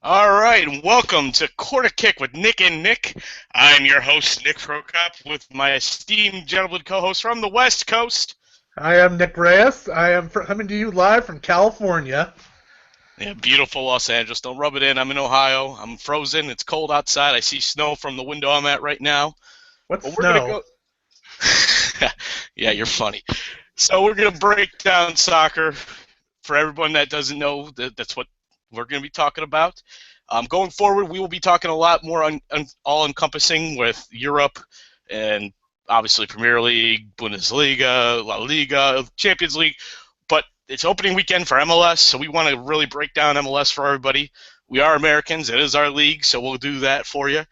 All right, and welcome to Quarter Kick with Nick and Nick. I'm your host, Nick Prokop, with my esteemed gentleman co-host from the West Coast. I am Nick Reyes. I am coming to you live from California. Yeah, beautiful Los Angeles. Don't rub it in. I'm in Ohio. I'm frozen. It's cold outside. I see snow from the window I'm at right now. What's But we're gonna snow? go. Yeah, you're funny. So we're gonna break down soccer for everyone that doesn't know. That's what we're gonna be talking about. Going forward, we will be talking a lot more all-encompassing with Europe and obviously Premier League, Bundesliga, La Liga, Champions League. But it's opening weekend for MLS, so we want to really break down MLS for everybody. We are Americans. It is our league, so we'll do that for you.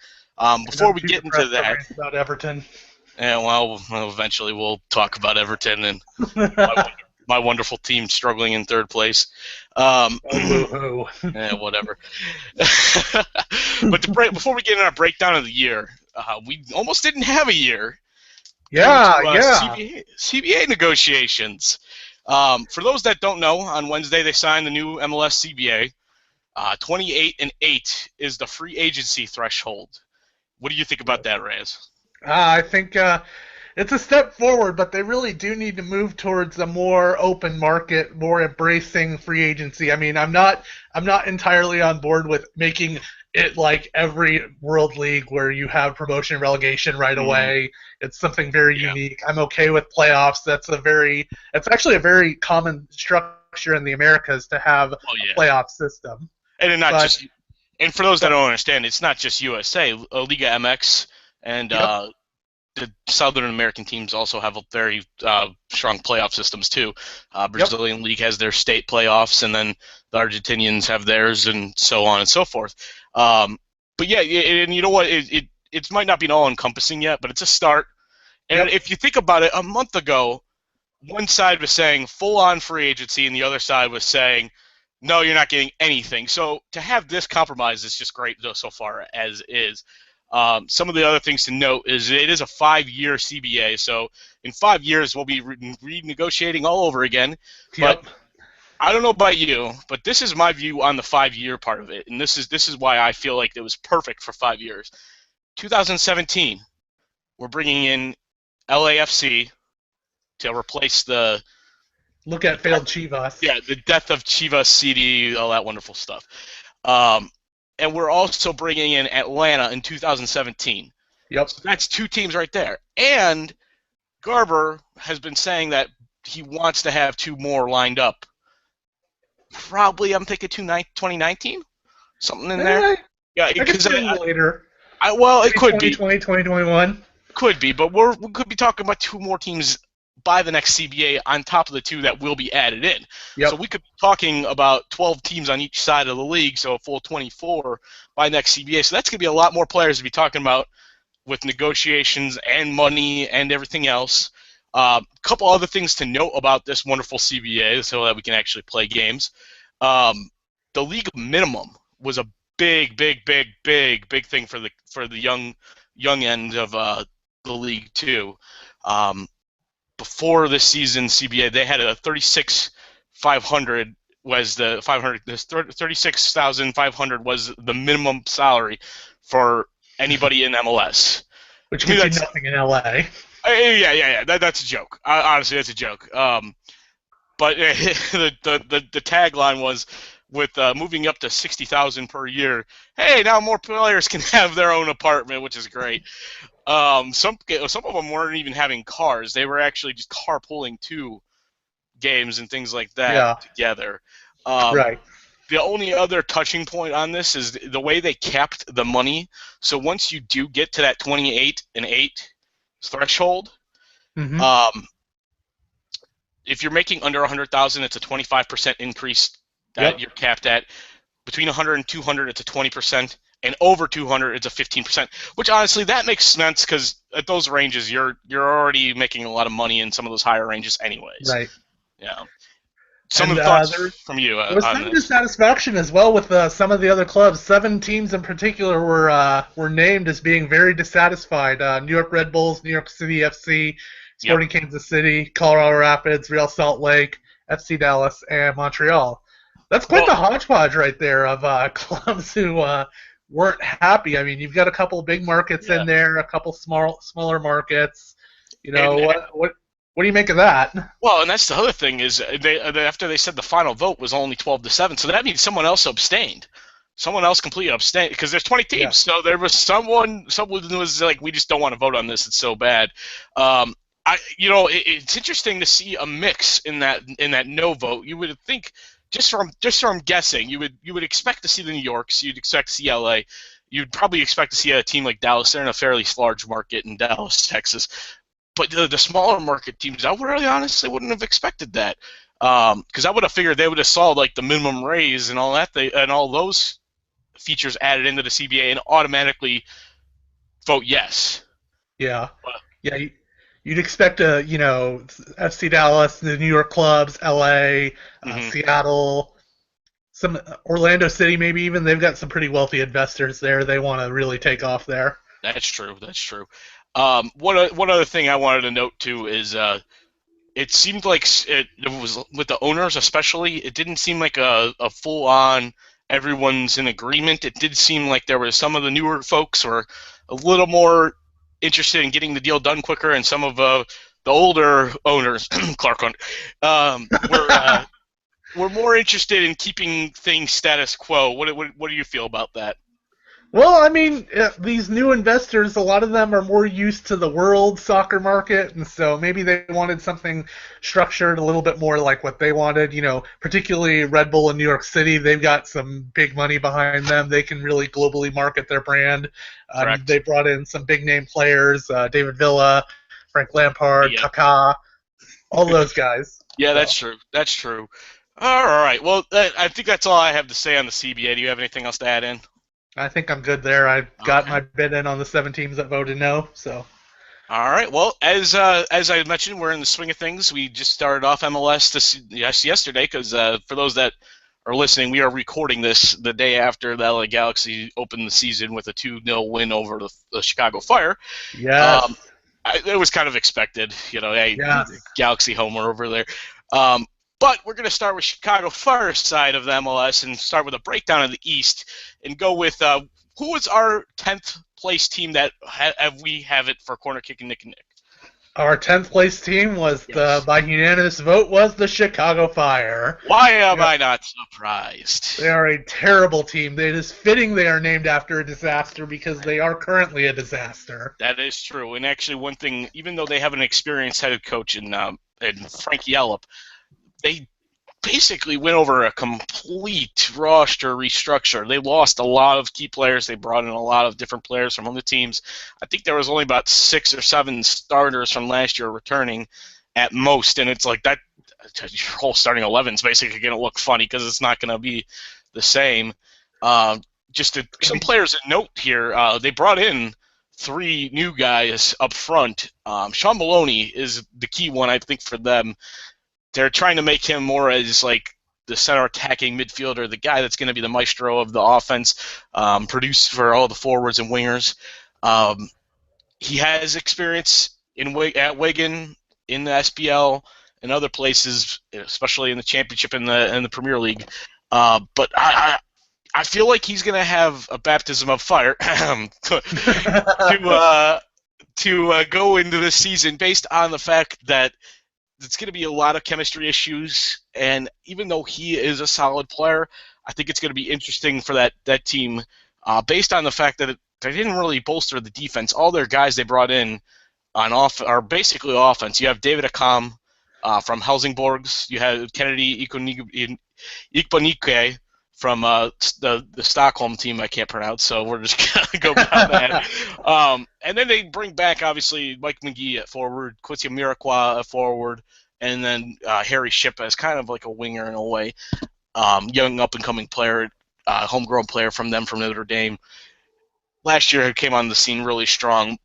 And Before I'm we too get into depressed to that, rant about Everton. and well, eventually we'll talk about Everton and my, Oh, my wonderful team struggling in third place. Um, boo-hoo. whatever. But before we get in our breakdown of the year, we almost didn't have a year due Yeah, to yeah. CBA negotiations. For those that don't know, on Wednesday they signed the new MLS CBA. 28 and 8 is the free agency threshold. What do you think about that, Reyes? I think it's a step forward, but they really do need to move towards a more open market, more embracing free agency. I mean, I'm not entirely on board with making it like every World League where you have promotion and relegation right Mm, away. It's something very yeah. unique. I'm okay with playoffs. That's actually a very common structure in the Americas to have Well, a yeah. playoff system. And not But just. And for those that but don't understand, it's not just USA. Liga MX and yep, the Southern American teams also have a very strong playoff systems too. yep, Brazilian league has their state playoffs, and then the Argentinians have theirs, and so on and so forth. But yeah, and you know what? It might not be all encompassing yet, but it's a start. And yep. if you think about it, a month ago, one side was saying full on free agency, and the other side was saying no, you're not getting anything. So to have this compromise is just great so far as is. Some of the other things to note is it is a 5-year CBA, so in 5 years we'll be renegotiating all over again. But Yep. I don't know about you, but this is my view on the 5-year part of it, and this is why I feel like it was perfect for 5 years. 2017, we're bringing in LAFC to replace Look the at death, failed Chivas. yeah, the death of Chivas CD, all that wonderful stuff. Um, and we're also bringing in Atlanta in 2017. Yep. So that's two teams right there. And Garber has been saying that he wants to have two more lined up. Probably, I'm thinking 2019, something in there. Eh, Yeah, I could because see later. well, it Maybe could be, 2020, 2021. but we could be talking about two more teams by the next CBA on top of the two that will be added in. So Yep. we could be talking about 12 teams on each side of the league, so a full 24 by next CBA. So that's going to be a lot more players to be talking about with negotiations and money and everything else. A couple other things to note about this wonderful CBA so that we can actually play games. Um, the league minimum was a big thing for the young end of the league too. Um, Before this season CBA, they had a 36,500 was the 500 this 36,500 was the minimum salary for anybody in MLS. Which To me, gets you that's nothing in LA. yeah. That's a joke. Honestly, that's a joke. But the tagline was with moving up to 60,000 per year. Hey, now more players can have their own apartment, which is great. Some of them weren't even having cars; they were actually just carpooling to games and things like that Yeah. together. Um, Right. the only other touching point on this is the way they capped the money. So once you do get to that 28 and 8 threshold, Mm-hmm. um, if you're making under 100,000, it's a 25% increase that Yep. you're capped at. Between 100 and 200, it's a 20%, and over 200, it's a 15%. Which honestly, that makes sense because at those ranges, you're already making a lot of money in some of those higher ranges, anyways. Right. Yeah. Some of And the thoughts there from you was on some this? dissatisfaction as well with some of the other clubs. 7 teams in particular were named as being very dissatisfied. New York Red Bulls, New York City FC, Yep. Sporting Kansas City, Colorado Rapids, Real Salt Lake, FC Dallas, and Montreal. That's quite Well, the hodgepodge right there of clubs who weren't happy. I mean, you've got a couple big markets yeah. in there, a couple smaller markets. You know, And what do you make of that? well, and that's the other thing is after they said the final vote was only 12-7, so that means someone else abstained. Someone else completely abstained because there's 20 Yeah. teams, so there was someone was like, we just don't want to vote on this. It's so bad. It's interesting to see a mix in that no vote. You would think just from guessing, you would expect to see the New Yorks, you'd expect to see LA, you'd probably expect to see a team like Dallas. They're in a fairly large market in Dallas, Texas. But the smaller market teams, I really honestly wouldn't have expected that. Because I would have figured they would have saw like the minimum raise and all that, and all those features added into the CBA and automatically vote yes. Yeah. But, Yeah. You'd expect FC Dallas, the New York clubs, LA, mhm. Seattle, some Orlando City, maybe even. They've got some pretty wealthy investors there. They want to really take off there. That's true. That's true. One other thing I wanted to note too is it seemed like it was with the owners especially. It didn't seem like a full on everyone's in agreement. It did seem like there were some of the newer folks were a little more interested in getting the deal done quicker, and some of the older owners, Clark Hunt, were more interested in keeping things status quo. What do you feel about that? Well, I mean, these new investors, a lot of them are more used to the world soccer market, and so maybe they wanted something structured a little bit more like what they wanted. You know, particularly Red Bull in New York City, they've got some big money behind them. They can really globally market their brand. They Correct. brought in some big name players, David Villa, Frank Lampard, Yeah. Kaká, all those guys. Yeah, So that's true. That's true. All right. Well, I think that's all I have to say on the CBA. Do you have anything else to add in? I think I'm good there. I got Okay. my bid in on the 7 teams that voted no. So All right. Well, as I mentioned, we're in the swing of things. We just started off MLS yesterday because for those that are listening, we are recording this the day after the LA Galaxy opened the season with a 2-0 win over the Chicago Fire. yes, Um, it was kind of expected, hey, yes. Galaxy homer over there. Um, but we're going to start with Chicago Fire side of the MLS and start with a breakdown of the East and go with who was our 10th place team that we have it for corner kicking Nick and Nick. Our 10th place team was Yes. by unanimous vote was the Chicago Fire. Why am Yeah, I not surprised? they are a terrible team. It is fitting they are named after a disaster because they are currently a disaster. That is true. And actually, one thing, even though they have an experienced head coach in Frank Yallop, they basically went over a complete roster restructure. They lost a lot of key players. They brought in a lot of different players from other teams. I think there was only about 6 or 7 starters from last year returning at most, and it's like that. Your whole starting 11 is basically going to look funny because it's not going to be the same. Some players to note here, they brought in 3 new guys up front. Sean Maloney is the key one, I think, for them. They're trying to make him more as like the center attacking midfielder, the guy that's going to be the maestro of the offense, produce for all the forwards and wingers. He has experience at Wigan, in the SPL, and other places, especially in the Championship and the Premier League. But I feel like he's going to have a baptism of fire to go into this season based on the fact that it's going to be a lot of chemistry issues, and even though he is a solid player, I think it's going to be interesting for that team, based on the fact that they didn't really bolster the defense. All their guys they brought in are basically offense. You have David Akam from Helsingborgs. You have Kennedy Ikbanike from the Stockholm team I can't pronounce, so we're just going to go about that. And then they bring back, obviously, Mike McGee at forward, Quincy Amiraqua at forward, and then Harry Shipp as kind of like a winger in a way. Young up-and-coming player, homegrown player from Notre Dame. Last year, he came on the scene really strong,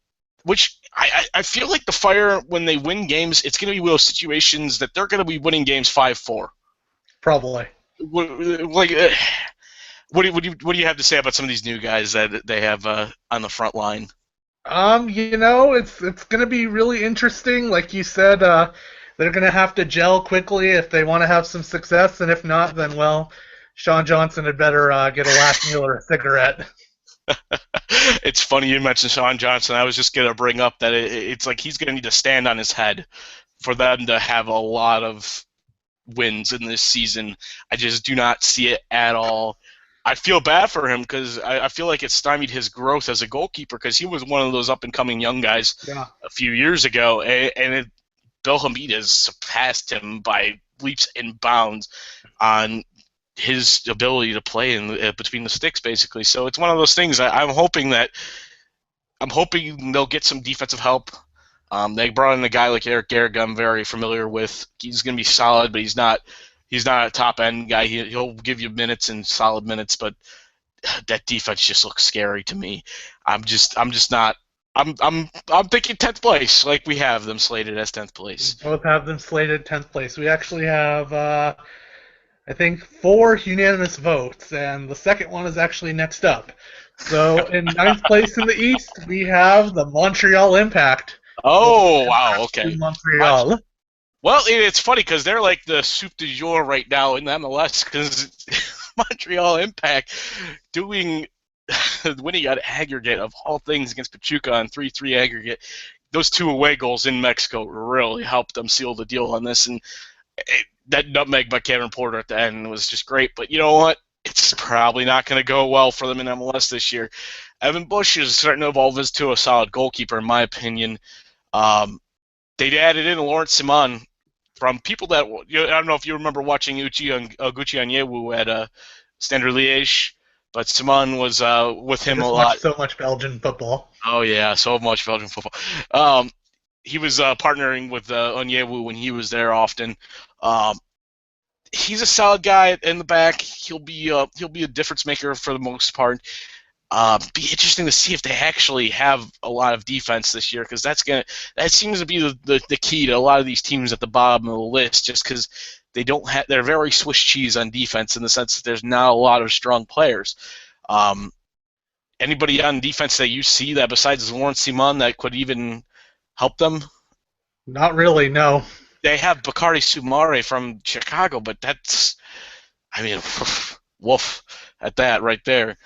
which I feel like the Fire, when they win games, it's going to be one of those situations that they're going to be winning games 5-4. Probably. Like, what do you have to say about some of these new guys that they have on the front line? It's going to be really interesting. Like you said, they're going to have to gel quickly if they want to have some success, and if not, then well, Sean Johnson had better get a last meal or a cigarette. It's funny you mentioned Sean Johnson. I was just going to bring up that it's like he's going to need to stand on his head for them to have a lot of wins in this season. I just do not see it at all. I feel bad for him because I feel like it stymied his growth as a goalkeeper because he was one of those up-and-coming young guys a few years ago, and Bill Hamid has surpassed him by leaps and bounds on his ability to play in between the sticks, basically. So it's one of those things. I'm hoping they'll get some defensive help. They brought in a guy like Eric Garriga I'm very familiar with. He's going to be solid, but he's not a top end guy. He'll give you minutes and solid minutes, but that defense just looks scary to me. I'm not. I'm thinking 10th place, like we have them slated as 10th place. We both have them slated 10th place. We actually have, I think, 4 unanimous votes, and the second one is actually next up. So in 9th place in the East, we have the Montreal Impact. Oh, wow, okay. Montreal. Well, it's funny because they're like the soup du jour right now in the MLS because Montreal Impact winning an aggregate of all things against Pachuca on 3-3 aggregate. Those 2 away goals in Mexico really helped them seal the deal on this, and that nutmeg by Kevin Porter at the end was just great. But you know what? It's probably not going to go well for them in MLS this year. Evan Bush is starting to evolve into a solid goalkeeper, in my opinion. They added in Lawrence Simon from people that I don't know if you remember watching Gucci Onyewu at Standard Liège, but Simon was with him a lot. So much Belgian football. Oh yeah, so much Belgian football. He was partnering with Onyewu when he was there often. He's a solid guy in the back. He'll be a difference maker for the most part. Be interesting to see if they actually have a lot of defense this year because that seems to be the key to a lot of these teams at the bottom of the list. Just because they're very Swiss cheese on defense in the sense that there's not a lot of strong players. Anybody on defense that you see that besides Lawrence Simon that could even help them? Not really, no. They have Bakary Soumare from Chicago, but woof at that right there.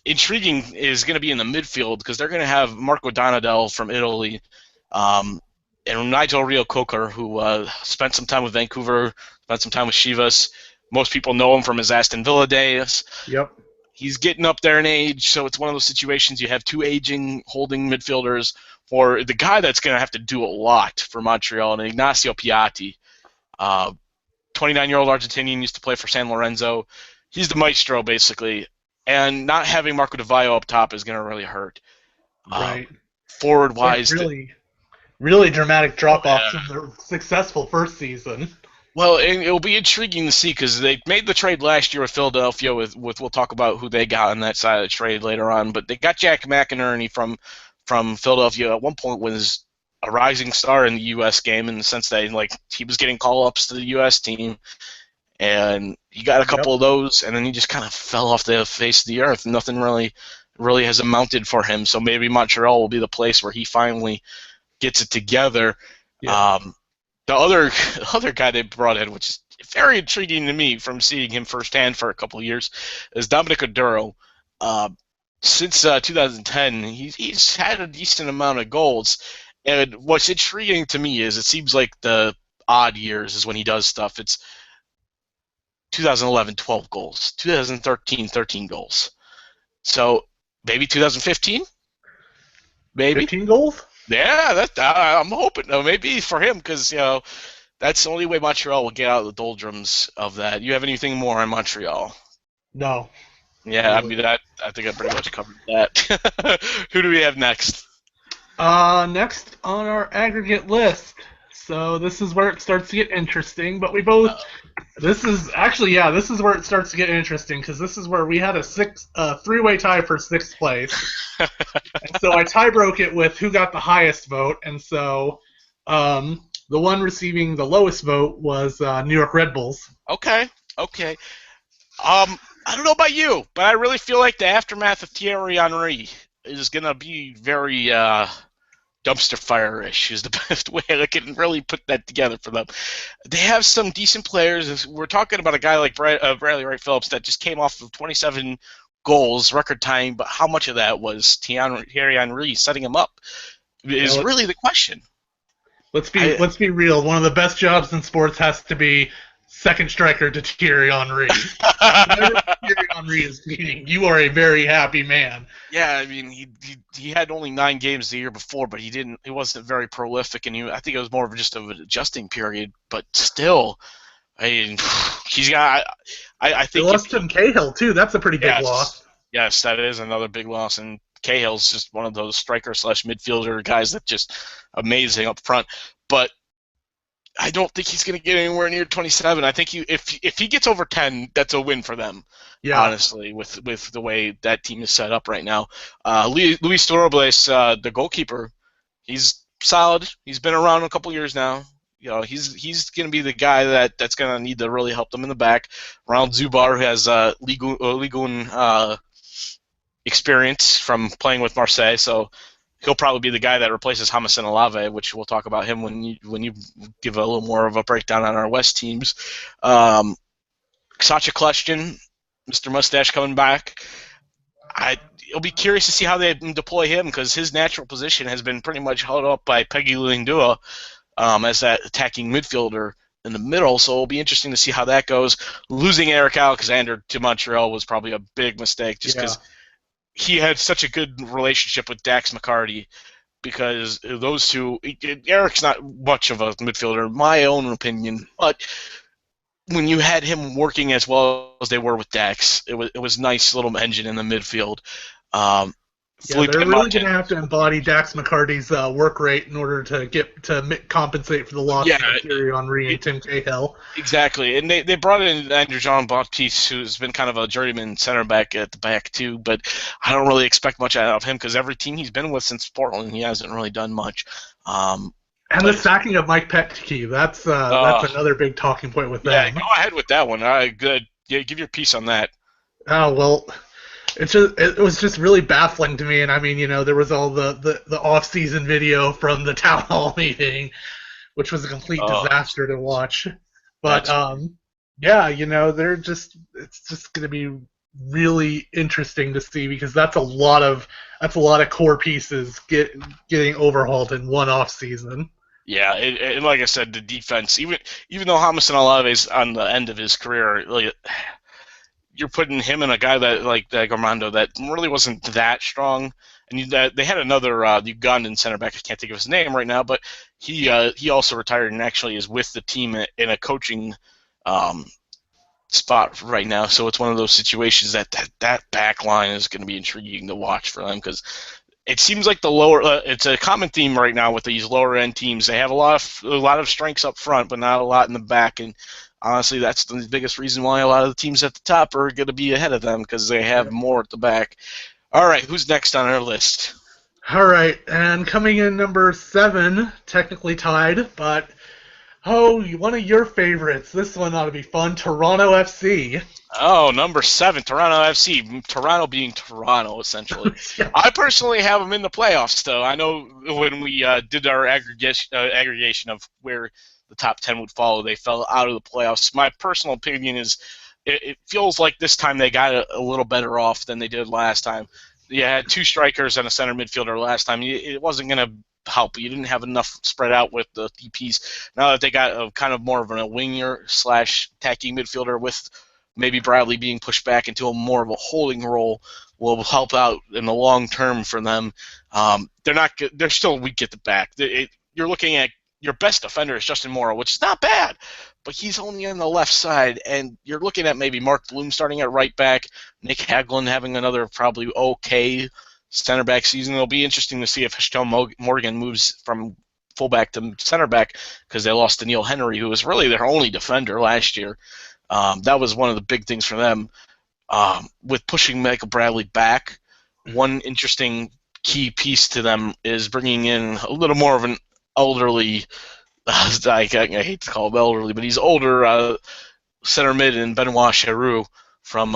Intriguing is going to be in the midfield because they're going to have Marco Donadel from Italy and Nigel Reo-Coker, who spent some time with Vancouver, spent some time with Chivas. Most people know him from his Aston Villa days. Yep. He's getting up there in age, so it's one of those situations you have 2 aging holding midfielders for the guy that's going to have to do a lot for Montreal, and Ignacio Piatti. 29-year-old Argentinian, used to play for San Lorenzo. He's the maestro, basically. And not having Marco Di Vaio up top is going to really hurt. Right. Forward-wise. Really dramatic drop-off from their successful first season. Well, it'll be intriguing to see because they made the trade last year with Philadelphia. With we'll talk about who they got on that side of the trade later on. But they got Jack McInerney from Philadelphia. At one point was a rising star in the U.S. game in the sense that he was getting call-ups to the U.S. team. And he got a couple of those, and then he just kind of fell off the face of the earth. Nothing really has amounted for him. So maybe Montreal will be the place where he finally gets it together. Yeah. The other guy they brought in, which is very intriguing to me from seeing him firsthand for a couple of years, is Dominic Oduro. Since 2010, he's had a decent amount of goals. And what's intriguing to me is it seems like the odd years is when he does stuff. It's 2011, 12 goals. 2013, 13 goals. So maybe 2015? Maybe 15 goals? Yeah, I'm hoping. Maybe for him because that's the only way Montreal will get out of the doldrums of that. You have anything more on Montreal? No. Yeah, really. I think I pretty much covered that. Who do we have next? Next on our aggregate list. So this is where it starts to get interesting, but we both. This is where it starts to get interesting because this is where we had a 3-way tie for 6th place, and so I tie broke it with who got the highest vote, and so the one receiving the lowest vote was New York Red Bulls. Okay. I don't know about you, but I really feel like the aftermath of Thierry Henry is gonna be very dumpster fire-ish is the best way I can really put that together for them. They have some decent players. We're talking about a guy like Bradley Wright Phillips that just came off of 27 goals, record time, but how much of that was Thierry Henry setting him up is really the question. Let's be real. One of the best jobs in sports has to be second striker to Thierry Henry. Whenever Thierry Henry is leading, you are a very happy man. Yeah, I mean, he had only 9 games the year before, but he wasn't very prolific, and I think it was more of just of an adjusting period. But still, I mean, he's got. I think they lost Tim Cahill too. That's a pretty big loss. Yes, that is another big loss, and Cahill's just one of those striker/midfielder guys that just amazing up front. But I don't think he's going to get anywhere near 27. I think if he gets over 10, that's a win for them. Yeah. Honestly, with the way that team is set up right now. Luis Robles, the goalkeeper, he's solid. He's been around a couple years now. You know, he's going to be the guy that's going to need to really help them in the back. Ronald Zubar, who has Ligue 1 experience from playing with Marseille, so he'll probably be the guy that replaces James Olave, which we'll talk about him when you give a little more of a breakdown on our West teams. Sacha Kljestan, Mr. Mustache coming back. It'll be curious to see how they deploy him because his natural position has been pretty much held up by Peggy Lindua as that attacking midfielder in the middle, so it'll be interesting to see how that goes. Losing Eric Alexander to Montreal was probably a big mistake just because he had such a good relationship with Dax McCarty because those two, Eric's not much of a midfielder, in my own opinion, but when you had him working as well as they were with Dax, it was nice little engine in the midfield. They're really going to have to embody Dax McCarty's work rate in order to compensate for the loss of Thierry Henry and Tim Cahill. Exactly, and they brought in Andrew Jean-Baptiste, who's been kind of a journeyman center back at the back too, but I don't really expect much out of him because every team he's been with since Portland, he hasn't really done much. And the sacking of Mike Petke, that's another big talking point with them. Yeah, go ahead with that one. Good. Yeah, give your piece on that. Oh, well, it was just really baffling to me, and I mean, you know, there was all the off-season video from the town hall meeting, which was a complete disaster to watch. But yeah, you know, it's just going to be really interesting to see because that's a lot of core pieces getting overhauled in one off-season. Yeah, and like I said, the defense, even though James Olave's on the end of his career, like, you're putting him in a guy like Armando that really wasn't that strong. And they had another Ugandan center back. I can't think of his name right now, but he also retired and actually is with the team in a coaching spot right now. So it's one of those situations that back line is going to be intriguing to watch for them because it seems like it's a common theme right now with these lower end teams. They have a lot of strengths up front, but not a lot in the back. And honestly, that's the biggest reason why a lot of the teams at the top are going to be ahead of them because they have more at the back. All right, who's next on our list? All right, and coming in number 7, technically tied, but one of your favorites. This one ought to be fun. Toronto FC. Oh, number 7, Toronto FC. Toronto being Toronto, essentially. Yeah. I personally have them in the playoffs, though. I know when we did our aggregation of where the top 10 would follow, they fell out of the playoffs. My personal opinion is it feels like this time they got a little better off than they did last time. You had 2 strikers and a center midfielder last time. It wasn't going to help. You didn't have enough spread out with the DPs. Now that they got a kind of more of a winger/attacking midfielder with maybe Bradley being pushed back into more of a holding role will help out in the long term for them. They're still weak at the back. You're looking at your best defender is Justin Morrow, which is not bad, but he's only on the left side, and you're looking at maybe Mark Bloom starting at right back, Nick Hagelin having another probably okay center back season. It'll be interesting to see if Hashton Morgan moves from fullback to center back because they lost to Neil Henry, who was really their only defender last year. That was one of the big things for them. With pushing Michael Bradley back, one interesting key piece to them is bringing in a little more of an elderly, I hate to call him elderly, but he's older, center mid in Benoit Cheroux from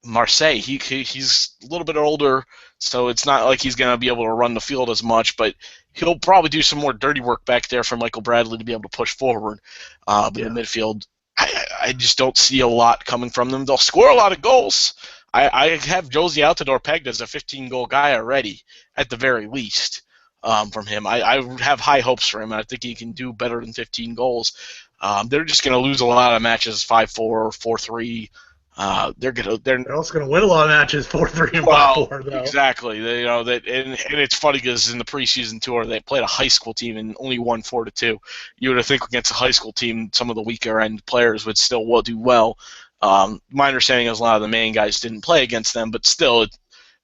Marseille. He's a little bit older, so it's not like he's going to be able to run the field as much, but he'll probably do some more dirty work back there for Michael Bradley to be able to push forward in the midfield. I just don't see a lot coming from them. They'll score a lot of goals. I have Josie Altidore pegged as a 15-goal guy already, at the very least, from him. I have high hopes for him, and I think he can do better than 15 goals. They're just going to lose a lot of matches 5-4, 4-3. They're also going to win a lot of matches 4-3 and 5-4, though. Exactly. And it's funny because in the preseason tour they played a high school team and only won 4-2. You would think against a high school team some of the weaker end players would still do well. My understanding is a lot of the main guys didn't play against them, but still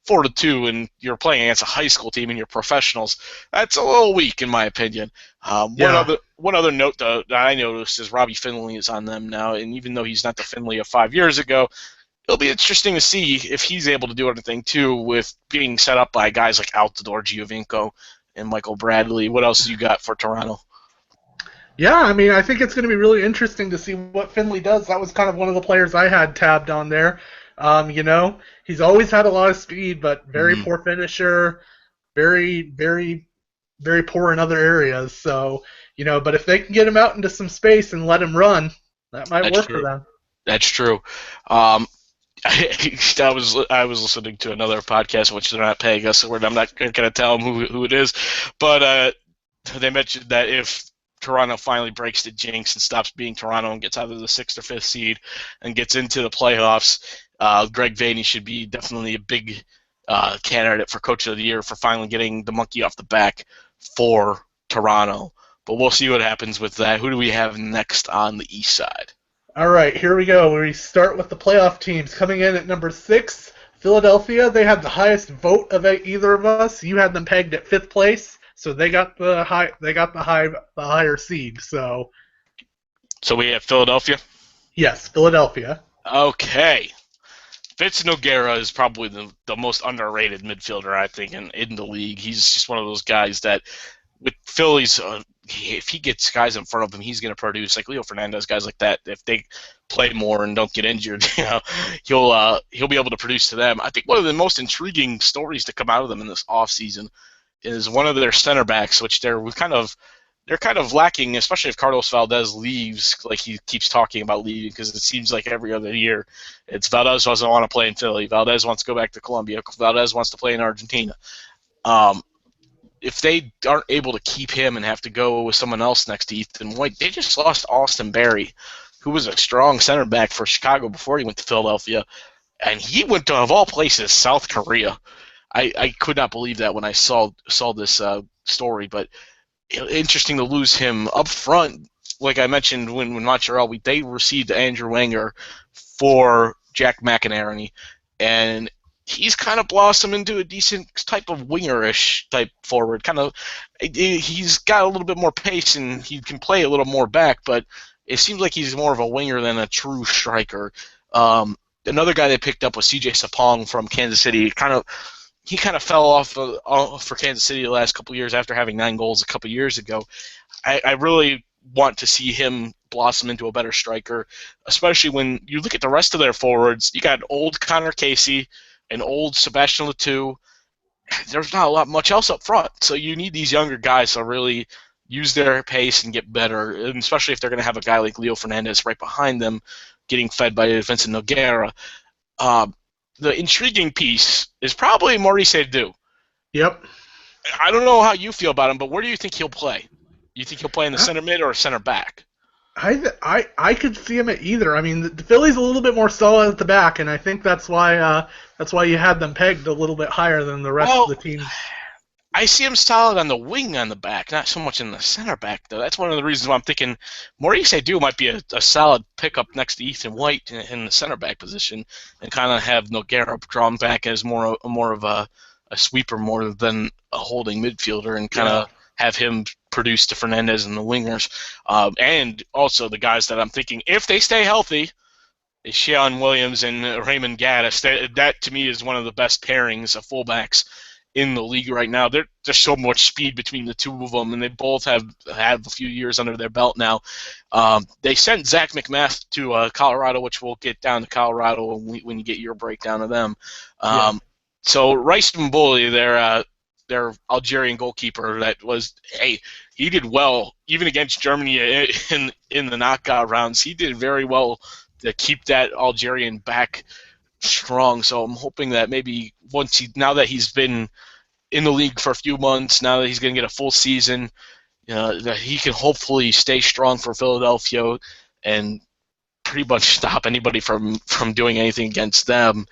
4-2 and you're playing against a high school team and you're professionals. That's a little weak in my opinion. One other note though that I noticed is Robbie Finley is on them now, and even though he's not the Finley of 5 years ago, it'll be interesting to see if he's able to do anything too with being set up by guys like Altidore, Giovinco, and Michael Bradley. What else you got for Toronto? Yeah, I mean, I think it's going to be really interesting to see what Finley does. That was kind of one of the players I had tabbed on there. He's always had a lot of speed, but very poor finisher, very, very, very poor in other areas. So, but if they can get him out into some space and let him run, that might work for them. That's true. I was listening to another podcast, which they're not paying us, so I'm not going to tell them who it is, but they mentioned that if Toronto finally breaks the jinx and stops being Toronto and gets out of the 6th or 5th seed and gets into the playoffs, Greg Vanney should be definitely a big candidate for Coach of the Year for finally getting the monkey off the back for Toronto. But we'll see what happens with that. Who do we have next on the East side? All right, here we go. We start with the playoff teams. Coming in at number 6, Philadelphia. They had the highest vote of either of us. You had them pegged at 5th place, so they got the higher seed. So we have Philadelphia? Yes, Philadelphia. Okay. Vince Nogueira is probably the most underrated midfielder, I think, in the league. He's just one of those guys that, with Phillies, if he gets guys in front of him, he's going to produce, like Leo Fernandez, guys like that. If they play more and don't get injured, he'll be able to produce to them. I think one of the most intriguing stories to come out of them in this offseason is one of their center backs, which they're kind of lacking, especially if Carlos Valdez leaves, like he keeps talking about leaving, because it seems like every other year it's Valdez doesn't want to play in Philly, Valdez wants to go back to Colombia, Valdez wants to play in Argentina. If they aren't able to keep him and have to go with someone else next to Ethan White, they just lost Austin Berry, who was a strong center back for Chicago before he went to Philadelphia, and he went to, of all places, South Korea. I could not believe that when I saw this story, but interesting to lose him up front. Like I mentioned, when Montreal, they received Andrew Wenger for Jack McInerney, and he's kind of blossomed into a decent type of winger-ish type forward. He's got a little bit more pace and he can play a little more back, but it seems like he's more of a winger than a true striker. Another guy they picked up was CJ Sapong from Kansas City. He kind of fell off for Kansas City the last couple of years after having 9 goals a couple of years ago. I really want to see him blossom into a better striker, especially when you look at the rest of their forwards. You got old Connor Casey and old Sebastian Letou. There's not much else up front, so you need these younger guys to really use their pace and get better, and especially if they're going to have a guy like Leo Fernandez right behind them getting fed by Vincent Nogueira. The intriguing piece is probably Maurice Edu. Yep. I don't know how you feel about him, but where do you think he'll play? You think he'll play in the center mid or center back? I could see him at either. I mean, the Phillies a little bit more solid at the back, and I think that's why you had them pegged a little bit higher than the rest of the team. I see him solid on the wing on the back, not so much in the center back, though. That's one of the reasons why I'm thinking Maurice Edu might be a solid pickup next to Ethan White in the center back position, and kind of have Nogueira drawn back as more of a sweeper more than a holding midfielder, and kind of have him produce to Fernandez and the wingers. And also the guys that I'm thinking, if they stay healthy, is Sean Williams and Raymond Gaddis. That to me is one of the best pairings of fullbacks in the league right now. There's so much speed between the two of them, and they both have a few years under their belt now. They sent Zach McMath to Colorado, which we'll get down to Colorado when you get your breakdown of them. So Rice and Bully, they're their Algerian goalkeeper that was, hey, he did well even against Germany in the knockout rounds. He did very well to keep that Algerian back strong. So I'm hoping that maybe now that he's been in the league for a few months, now that he's going to get a full season, that he can hopefully stay strong for Philadelphia and pretty much stop anybody from doing anything against them.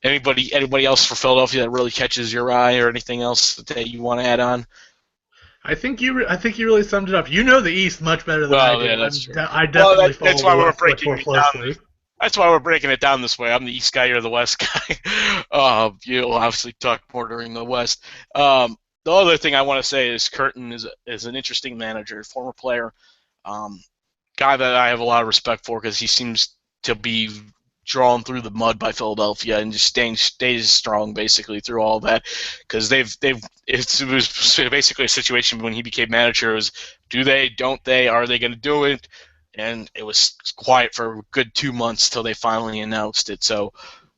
Anybody else for Philadelphia that really catches your eye, or anything else that you want to add on? I think you really summed it up. You know the East much better than I do. Yeah, that's true. I definitely follow that's why the we're West breaking more it closely. down. That's why we're breaking it down this way. I'm the East guy, you're the West guy. You'll obviously talk more during the West. The other thing I want to say is Curtin is an interesting manager, former player, guy that I have a lot of respect for because he seems to be drawn through the mud by Philadelphia and just stays strong basically through all that, because it was basically a situation when he became manager. It was, do they, don't they, are they going to do it? And it was quiet for a good 2 months till they finally announced it. So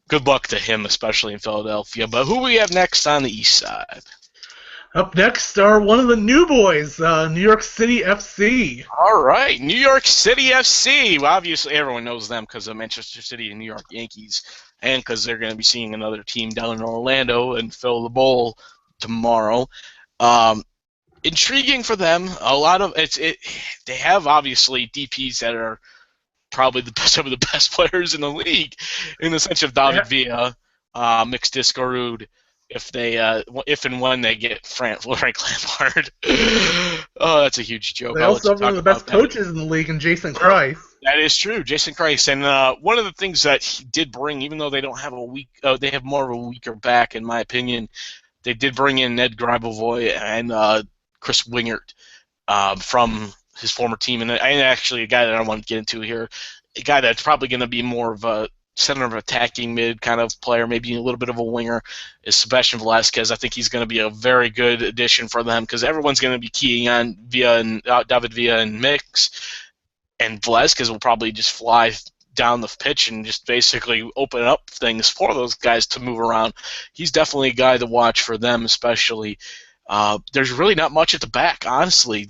good luck to him, especially in Philadelphia. But who we have next on the East side? Up next are one of the new boys, New York City FC. All right, New York City FC. Well, obviously, everyone knows them because of Manchester City and New York Yankees, and because they're going to be seeing another team down in Orlando and fill the bowl tomorrow. Intriguing for them. A lot of they have obviously DPs that are probably some of the best players in the league, in the sense of David Villa, Mix Disco if and when they get Frank Lampard. Oh, that's a huge joke. They also have one of the best coaches in the league, in Jason Kreis. That is true, Jason Kreis. And one of the things that he did bring, even though they don't have they have more of a weaker back, in my opinion, they did bring in Ned Gribavoy and Chris Wingert from his former team, and actually a guy that I want to get into here, a guy that's probably going to be more of a center of attacking mid kind of player, maybe a little bit of a winger, is Sebastian Velasquez. I think he's going to be a very good addition for them because everyone's going to be keying on David Villa and Mix, and Velasquez will probably just fly down the pitch and just basically open up things for those guys to move around. He's definitely a guy to watch for them, especially. There's really not much at the back, honestly.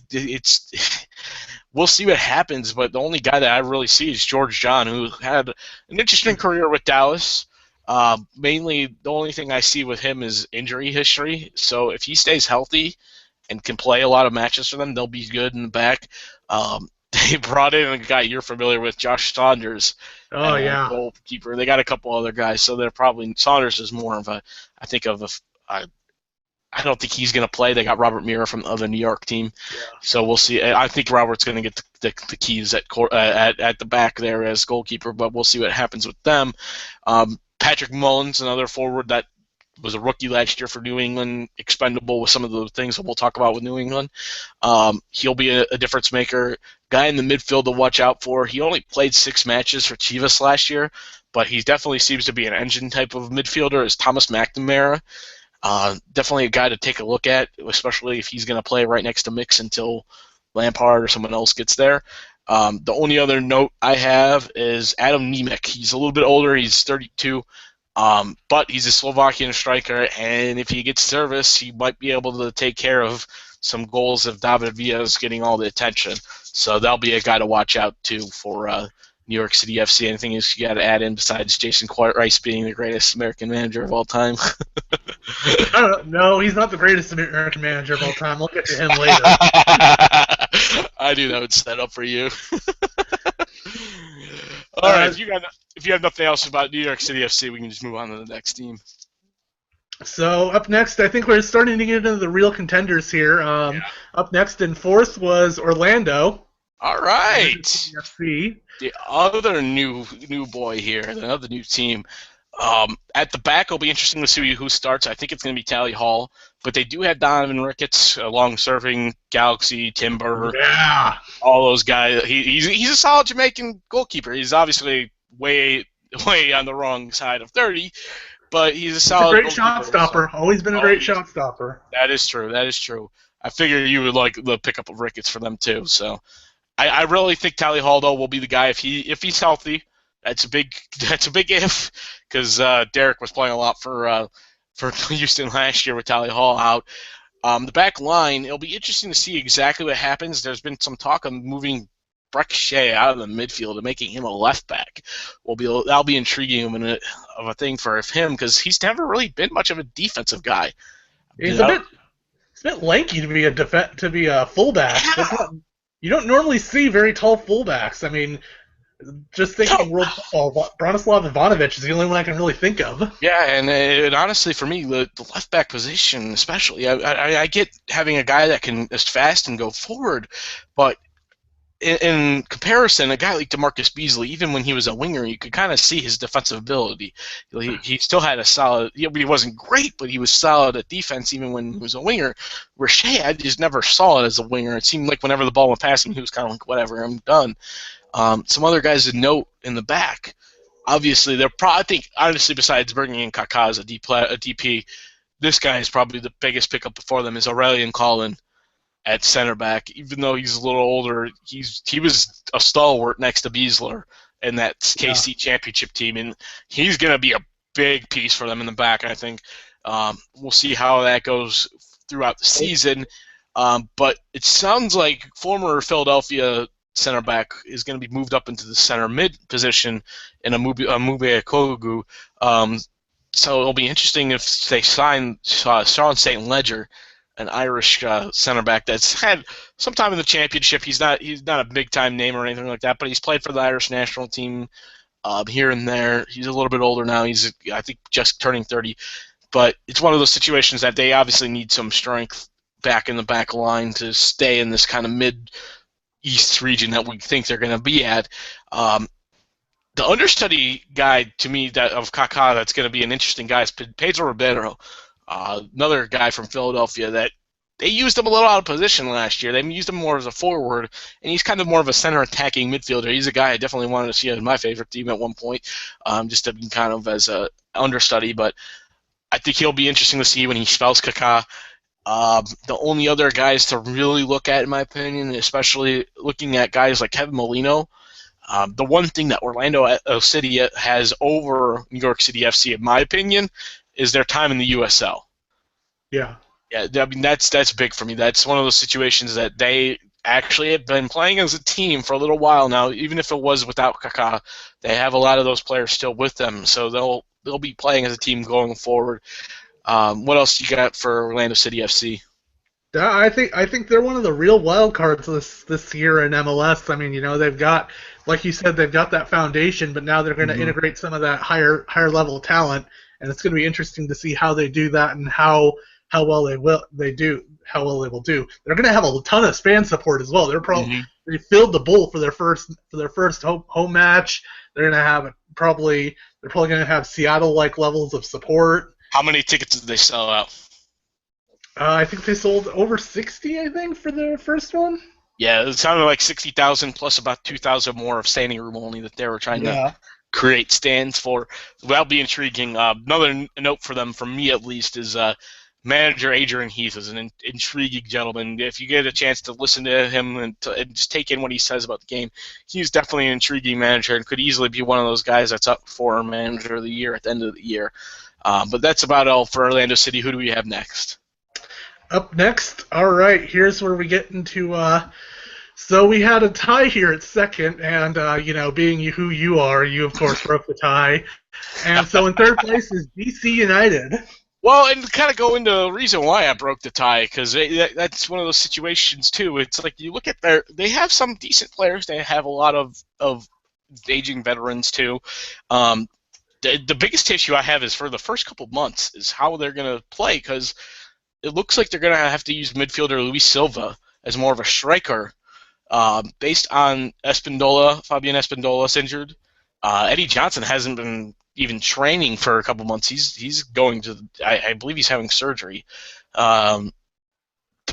We'll see what happens, but the only guy that I really see is George John, who had an interesting career with Dallas. Mainly, the only thing I see with him is injury history. So if he stays healthy and can play a lot of matches for them, they'll be good in the back. They brought in a guy you're familiar with, Josh Saunders. Oh, yeah. Goalkeeper. They got a couple other guys, so they're probably Saunders is more of I don't think he's going to play. They got Robert Mira from the New York team, so we'll see. I think Robert's going to get the keys at the back there as goalkeeper, but we'll see what happens with them. Patrick Mullins, another forward that was a rookie last year for New England, expendable with some of the things that we'll talk about with New England. He'll be a difference maker. Guy in the midfield to watch out for. He only played 6 matches for Chivas last year, but he definitely seems to be an engine type of midfielder, is Thomas McNamara. Definitely a guy to take a look at, especially if he's going to play right next to Mix until Lampard or someone else gets there. The only other note I have is Adam Nemec. He's a little bit older. He's 32, but he's a Slovakian striker, and if he gets service, he might be able to take care of some goals if David Villa is getting all the attention. So that'll be a guy to watch out, too, for New York City FC. Anything else you got to add in besides Jason Kreis being the greatest American manager of all time? No, he's not the greatest American manager of all time. We'll get to him later. I knew that would set up for you. All right, if you have nothing else about New York City FC, we can just move on to the next team. So up next, I think we're starting to get into the real contenders here. Up next in 4th was Orlando. All right. FC. The other new boy here, another new team. At the back, it'll be interesting to see who starts. I think it's going to be Tally Hall, but they do have Donovan Ricketts, long-serving Galaxy, Timber, all those guys. He's a solid Jamaican goalkeeper. He's obviously way on the wrong side of 30, but he's a solid. He's a great shot stopper. Always been a great shot stopper. That is true. I figure you would like the pickup of Ricketts for them too. So I really think Tally Hall though will be the guy if he's healthy. That's a big if, because Derek was playing a lot for for Houston last year with Tally Hall out. The back line, it'll be interesting to see exactly what happens. There's been some talk of moving Breck Shea out of the midfield and making him a left back. That'll be intriguing of a thing for him because he's never really been much of a defensive guy. He's a bit lanky to be a fullback. Yeah. You don't normally see very tall fullbacks. I mean, just thinking world football, Branislav Ivanovic is the only one I can really think of. Yeah, and honestly, for me, the left back position, especially, I get having a guy that can is fast and go forward, but in comparison, a guy like DeMarcus Beasley, even when he was a winger, you could kind of see his defensive ability. He still had a solid. He wasn't great, but he was solid at defense even when he was a winger. Where Shea, I just never saw it as a winger. It seemed like whenever the ball went past him, he was kind of like, whatever, I'm done. Some other guys to note in the back. Obviously, I think, honestly, besides bringing in Kaká as a DP, this guy is probably the biggest pickup for them is Aurélien Collin at center back. Even though he's a little older, he was a stalwart next to Beasler in that KC championship team, and he's going to be a big piece for them in the back, I think. We'll see how that goes throughout the season. But it sounds like former Philadelphia center back is going to be moved up into the center mid position in Mube Kogu. So it'll be interesting if they sign Sean St. Ledger, an Irish center back that's had some time in the championship. He's not a big time name or anything like that, but he's played for the Irish national team here and there. He's a little bit older now. He's, I think, just turning 30. But it's one of those situations that they obviously need some strength back in the back line to stay in this kind of mid-east region that we think they're going to be at. The understudy guy, to me, of Kaká, that's going to be an interesting guy is Pedro Ribeiro, another guy from Philadelphia that they used him a little out of position last year. They used him more as a forward, and he's kind of more of a center attacking midfielder. He's a guy I definitely wanted to see in my favorite team at one point, just to be kind of as a understudy. But I think he'll be interesting to see when he spells Kaká. The only other guys to really look at, in my opinion, especially looking at guys like Kevin Molino, the one thing that Orlando City has over New York City FC, in my opinion, is their time in the USL. Yeah. Yeah, I mean that's big for me. That's one of those situations that they actually have been playing as a team for a little while now. Even if it was without Kaká, they have a lot of those players still with them, so they'll be playing as a team going forward. What else you got for Orlando City FC? I think they're one of the real wild cards this year in MLS. I mean, they've got, like you said, they've got that foundation, but now they're going to integrate some of that higher level talent, and it's going to be interesting to see how they do that and how well they will do. They're going to have a ton of fan support as well. They're probably they filled the Bull for their first home match. They're probably going to have Seattle-like levels of support. How many tickets did they sell out? I think they sold over 60, I think, for their first one. Yeah, it sounded like 60,000 plus about 2,000 more of standing room only that they were trying to create stands for. That'll be intriguing. Another note for them, from me at least, is manager Adrian Heath is an intriguing gentleman. If you get a chance to listen to him and just take in what he says about the game, he's definitely an intriguing manager and could easily be one of those guys that's up for manager of the year at the end of the year. But that's about all for Orlando City. Who do we have next? Up next, all right, here's where we get into so we had a tie here at second, and being who you are, you of course broke the tie. And so in third place is DC United. Well, and kind of go into the reason why I broke the tie, because that's one of those situations too. It's like you look at they have some decent players. They have a lot of aging veterans too. The biggest issue I have is for the first couple months is how they're going to play, because it looks like they're going to have to use midfielder Luis Silva as more of a striker, based on Fabian Espindola's injured. Eddie Johnson hasn't been even training for a couple months. He's going to, I believe he's having surgery. The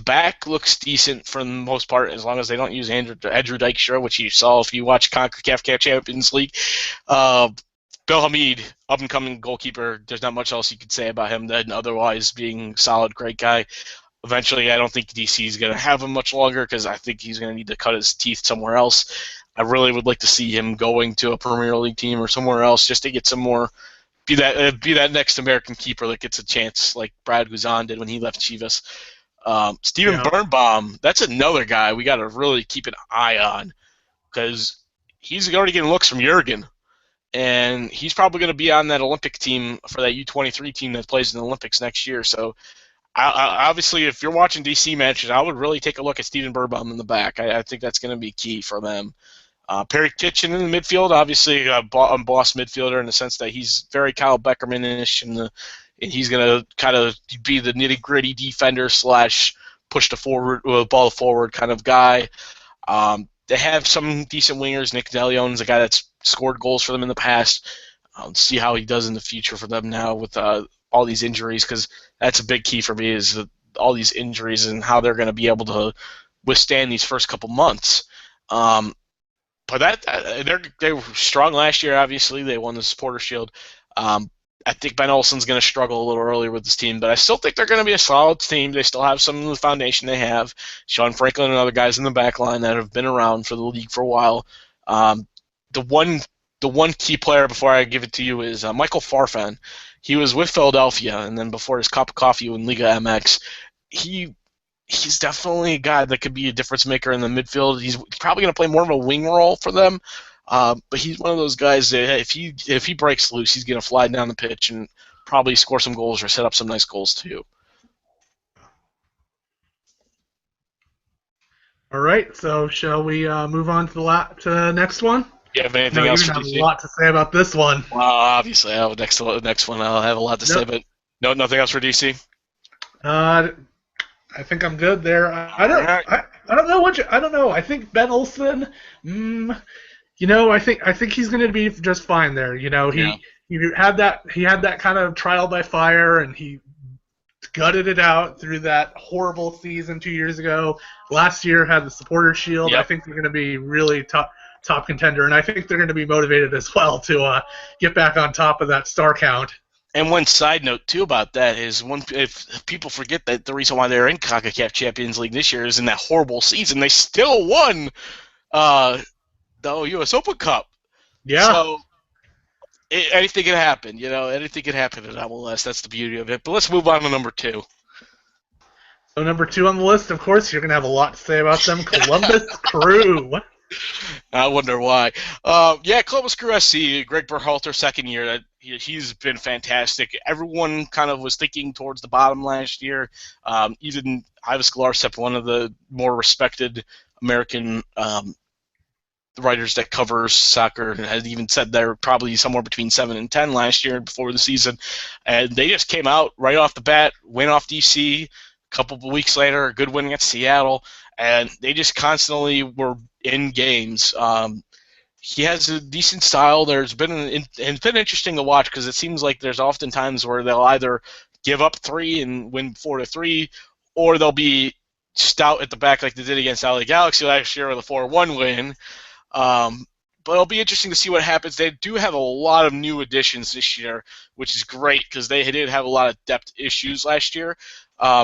back looks decent for the most part, as long as they don't use Andrew Dykstra, which you saw if you watch CONCACAF Champions League. Bill Hamid, up-and-coming goalkeeper. There's not much else you could say about him than otherwise being solid, great guy. Eventually, I don't think DC is going to have him much longer, because I think he's going to need to cut his teeth somewhere else. I really would like to see him going to a Premier League team or somewhere else just to get some more be that next American keeper that gets a chance, like Brad Guzan did when he left Chivas. Steven Birnbaum, that's another guy we got to really keep an eye on because he's already getting looks from Jurgen, and he's probably going to be on that Olympic team for that U23 team that plays in the Olympics next year. So, obviously, if you're watching DC matches, I would really take a look at Steven Birnbaum in the back. I think that's going to be key for them. Perry Kitchen in the midfield, obviously a boss midfielder in the sense that he's very Kyle Beckerman-ish, and he's going to kind of be the nitty-gritty defender / push the ball forward kind of guy. They have some decent wingers. Nick DeLeon's a guy that's scored goals for them in the past. See how he does in the future for them now with all these injuries, because that's a big key for me is all these injuries and how they're going to be able to withstand these first couple months. But they were strong last year. Obviously, they won the Supporter Shield. I think Ben Olsen's going to struggle a little earlier with this team, but I still think they're going to be a solid team. They still have some of the foundation they have. Sean Franklin and other guys in the back line that have been around for the league for a while. The one key player before I give it to you is Michael Farfan. He was with Philadelphia, and then before his cup of coffee in Liga MX, he's definitely a guy that could be a difference maker in the midfield. He's probably going to play more of a wing role for them. But he's one of those guys that if he breaks loose, he's going to fly down the pitch and probably score some goals or set up some nice goals too. All right, so shall we move on to the next one? You have anything else? You have a lot to say about this one. Well, obviously, I have next one. I'll have a lot to say, but nothing else for DC. I think I'm good there. I don't know. I think Ben Olsen. I think he's going to be just fine there. He had that kind of trial by fire, and he gutted it out through that horrible season 2 years ago. Last year had the Supporter Shield. Yep. I think they're going to be really top contender, and I think they're going to be motivated as well to get back on top of that star count. And one side note too about that is if people forget that the reason why they're in CONCACAF Champions League this year is in that horrible season they still won the U.S. Open Cup. Yeah. So anything can happen, anything can happen in MLS. That's the beauty of it. But let's move on to number 2. So number 2 on the list, of course, you're going to have a lot to say about them. Columbus Crew. I wonder why. Columbus Crew SC, Greg Berhalter, second year. He's been fantastic. Everyone kind of was thinking towards the bottom last year. Even Ives Galarcep, one of the more respected American writers that covers soccer, has even said they're probably somewhere between 7 and 10 last year before the season. And they just came out right off the bat, win off DC. A couple of weeks later, a good win against Seattle. And they just constantly were in games. He has a decent style. It's been interesting to watch because it seems like there's often times where they'll either give up 3 and win 4-3, or they'll be stout at the back like they did against LA Galaxy last year with a 4-1 win. But it'll be interesting to see what happens. They do have a lot of new additions this year, which is great because they did have a lot of depth issues last year.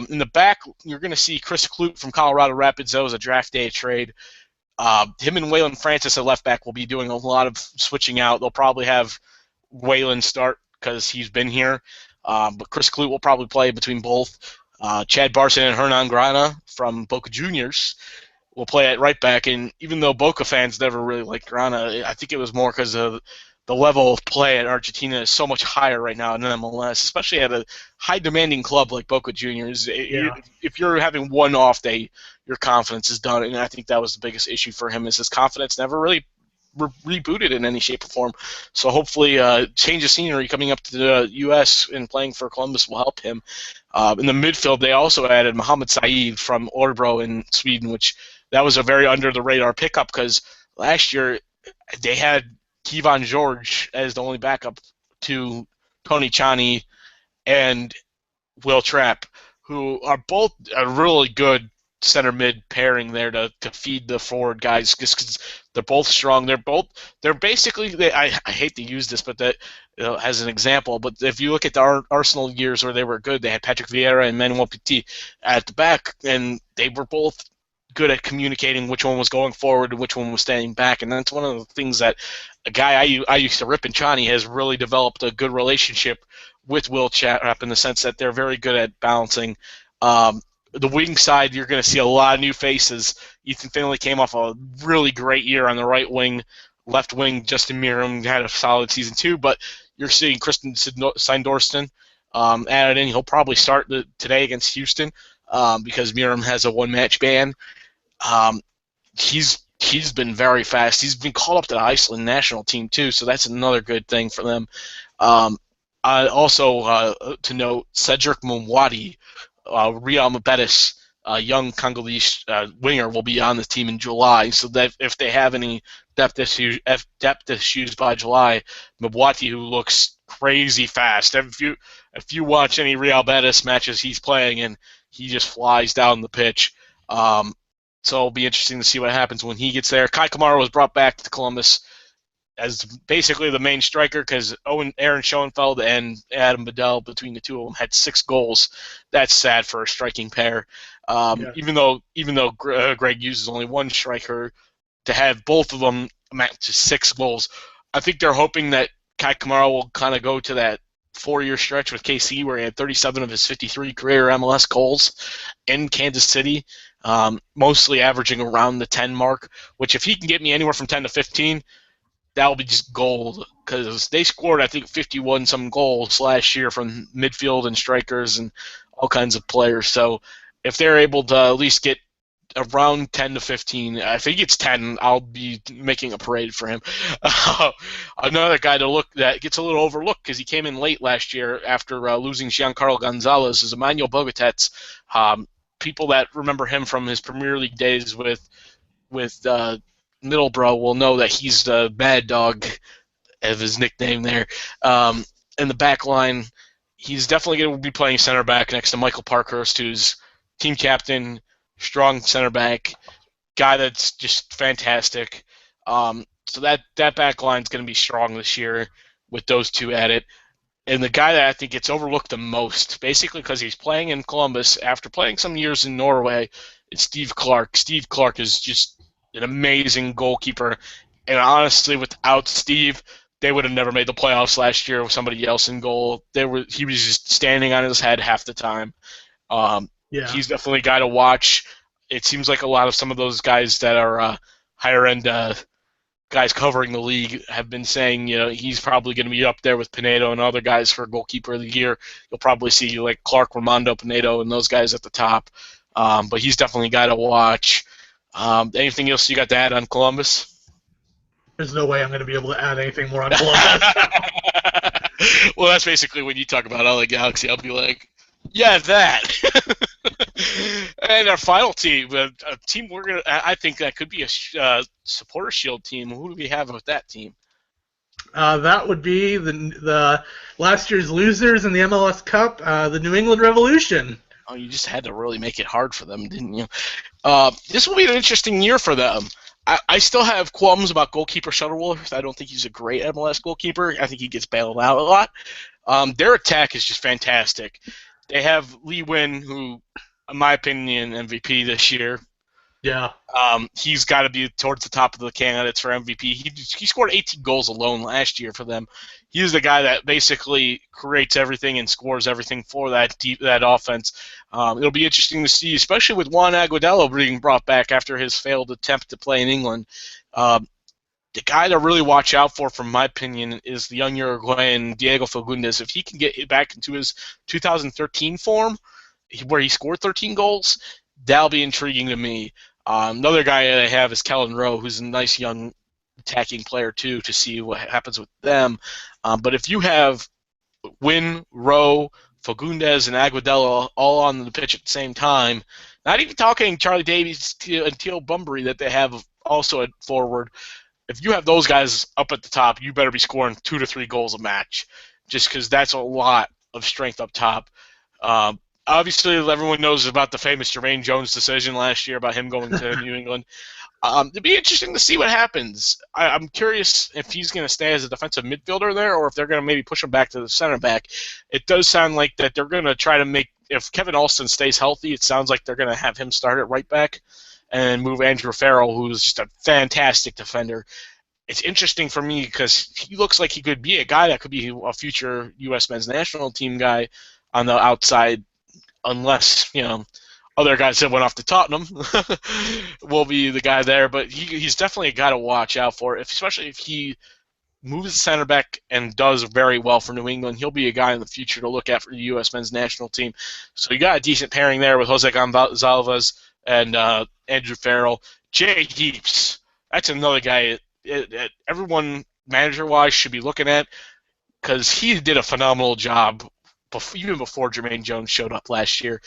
In the back, you're going to see Chris Kloot from Colorado Rapids. That was a draft day trade. Him and Waylon Francis at left back will be doing a lot of switching out. They'll probably have Waylon start because he's been here. But Chris Kloot will probably play between both. Chad Barson and Hernan Grana from Boca Juniors will play at right back. And even though Boca fans never really liked Grana, I think it was more because of the level of play at Argentina is so much higher right now in MLS, especially at a high-demanding club like Boca Juniors. If you're having one off day, your confidence is done, and I think that was the biggest issue for him is his confidence never really rebooted in any shape or form. So hopefully change of scenery coming up to the U.S. and playing for Columbus will help him. In the midfield, they also added Mohamed Saeed from Örebro in Sweden, which that was a very under-the-radar pickup because last year they had Kevon George as the only backup to Tony Chani and Will Trapp, who are both a really good center mid pairing there to feed the forward guys just because they're both strong. They're basically I hate to use this, but that as an example. But if you look at the Arsenal years where they were good, they had Patrick Vieira and Manuel Petit at the back, and they were both good at communicating which one was going forward and which one was staying back. And that's one of the things that a guy I used to rip in Chani has really developed a good relationship with Will Chapp in the sense that they're very good at balancing. The wing side, you're going to see a lot of new faces. Ethan Finley came off a really great year on the right wing. Left wing, Justin Meram had a solid season too, but you're seeing Kristen Seindorston added in. He'll probably start today against Houston because Meram has a one-match ban. He's been very fast. He's been called up to the Iceland national team too, so that's another good thing for them. Also to note, Cedric Mwati, Real Betis, young Congolese winger, will be on the team in July. So that if they have any depth issues by July, Mwati, who looks crazy fast. If you watch any Real Betis matches he's playing in, he just flies down the pitch. So it'll be interesting to see what happens when he gets there. Kai Kamara was brought back to Columbus as basically the main striker because Aaron Schoenfeld and Adam Bedell, between the two of them, had 6 goals. That's sad for a striking pair. Even though Greg uses only one striker, to have both of them amount to 6 goals, I think they're hoping that Kai Kamara will kind of go to that 4-year stretch with KC where he had 37 of his 53 career MLS goals in Kansas City, mostly averaging around the 10 mark, which if he can get me anywhere from 10 to 15, that'll be just gold because they scored, I think, 51-some goals last year from midfield and strikers and all kinds of players. So if they're able to at least get around 10 to 15, if he gets 10, I'll be making a parade for him. Another guy to look that gets a little overlooked because he came in late last year after losing Giancarlo Gonzalez is Emmanuel Bogatets. People that remember him from his Premier League days with Middlesbrough will know that he's the bad dog of his nickname there. In the back line, he's definitely going to be playing center back next to Michael Parkhurst, who's team captain, strong center back, guy that's just fantastic. So that back line is going to be strong this year with those two at it. And the guy that I think gets overlooked the most, basically because he's playing in Columbus after playing some years in Norway, is Steve Clark. Steve Clark is just an amazing goalkeeper. And honestly, without Steve, they would have never made the playoffs last year with somebody else in goal. He was just standing on his head half the time. He's definitely a guy to watch. It seems like a lot of some of those guys that are higher-end guys covering the league have been saying, he's probably going to be up there with Pinedo and other guys for goalkeeper of the year. You'll probably see like Clark, Ramondo, Pinedo, and those guys at the top. But he's definitely a guy to watch. Anything else you got to add on Columbus? There's no way I'm going to be able to add anything more on Columbus. Well, that's basically when you talk about LA Galaxy, I'll be like, yeah, that. And our final team, a team I think that could be a supporter shield team. Who do we have with that team? That would be the last year's losers in the MLS Cup, the New England Revolution. Oh, you just had to really make it hard for them, didn't you? This will be an interesting year for them. I still have qualms about goalkeeper Shuttleworth. I don't think he's a great MLS goalkeeper. I think he gets bailed out a lot. Their attack is just fantastic. They have Lee Win, who, in my opinion, MVP this year. Yeah. He's got to be towards the top of the candidates for MVP. He scored 18 goals alone last year for them. He's the guy that basically creates everything and scores everything for that offense. It'll be interesting to see, especially with Juan Agudelo being brought back after his failed attempt to play in England. The guy to really watch out for, from my opinion, is the young Uruguayan Diego Fagundes. If he can get back into his 2013 form, where he scored 13 goals, that'll be intriguing to me. Another guy that I have is Kellen Rowe, who's a nice young attacking player too, to see what happens with them. But if you have Win, Rowe, Fagundes, and Agudelo all on the pitch at the same time, not even talking Charlie Davies and Teal Bunbury that they have also at forward, if you have those guys up at the top, you better be scoring 2 to 3 goals a match, just because that's a lot of strength up top. Obviously, everyone knows about the famous Jermaine Jones decision last year about him going to New England. It'd be interesting to see what happens. I'm curious if he's going to stay as a defensive midfielder there, or if they're going to maybe push him back to the center back. It does sound like that they're going to try to make, if Kevin Alston stays healthy, it sounds like they're going to have him start at right back, and move Andrew Farrell, who's just a fantastic defender. It's interesting for me because he looks like he could be a guy that could be a future U.S. men's national team guy on the outside, unless, other guys that went off to Tottenham will be the guy there. But he's definitely a guy to watch out for, especially if he moves the center back and does very well for New England. He'll be a guy in the future to look at for the U.S. men's national team. So you got a decent pairing there with Jose Gonzalez and Andrew Farrell. Jay Heaps, that's another guy everyone manager-wise should be looking at, because he did a phenomenal job even before Jermaine Jones showed up last year.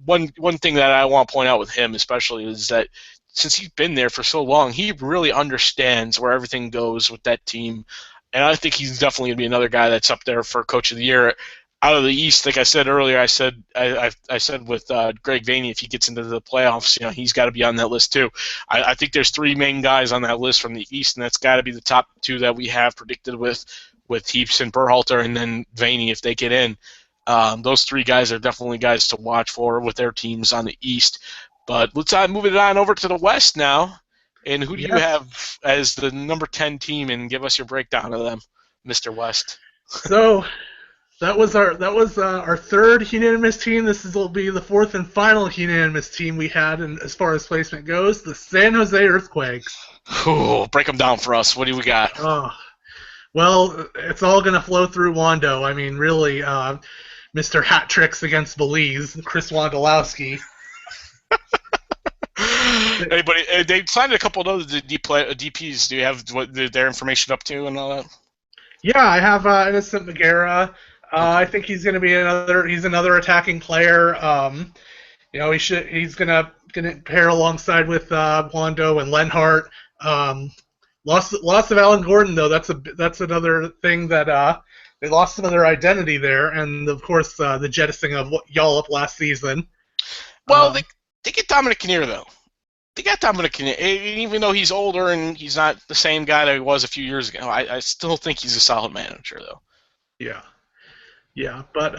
One thing that I want to point out with him especially is that since he's been there for so long, he really understands where everything goes with that team, and I think he's definitely going to be another guy that's up there for Coach of the Year. Out of the East, like I said earlier, I said with Greg Vanney, if he gets into the playoffs, he's got to be on that list too. I think there's three main guys on that list from the East, and that's got to be the top two that we have predicted with Heaps and Berhalter, and then Vanney if they get in. Those three guys are definitely guys to watch for with their teams on the East. But let's move it on over to the West now. And who do you have as the number 10 team? And give us your breakdown of them, Mr. West. So that was our third unanimous team. This will be the fourth and final unanimous team we had, and as far as placement goes, the San Jose Earthquakes. Ooh, break them down for us. What do we got? Well, it's all going to flow through Wando. I mean, really, Mr. Hat Tricks against Belize, Chris Wondolowski. Anybody? They signed a couple of other DPs. Do you have what their information up to and all that? Yeah, I have Innocent Magera. I think he's going to be another attacking player. He's going to pair alongside with Wando and Lenhart. Loss of Alan Gordon, though, that's another thing that they lost some of their identity there, and of course the jettisoning of Yallop last season. Well, they get Dominic Kinnear, though. They got Dominic Kinnear, even though he's older and he's not the same guy that he was a few years ago. I still think he's a solid manager, though. Yeah, but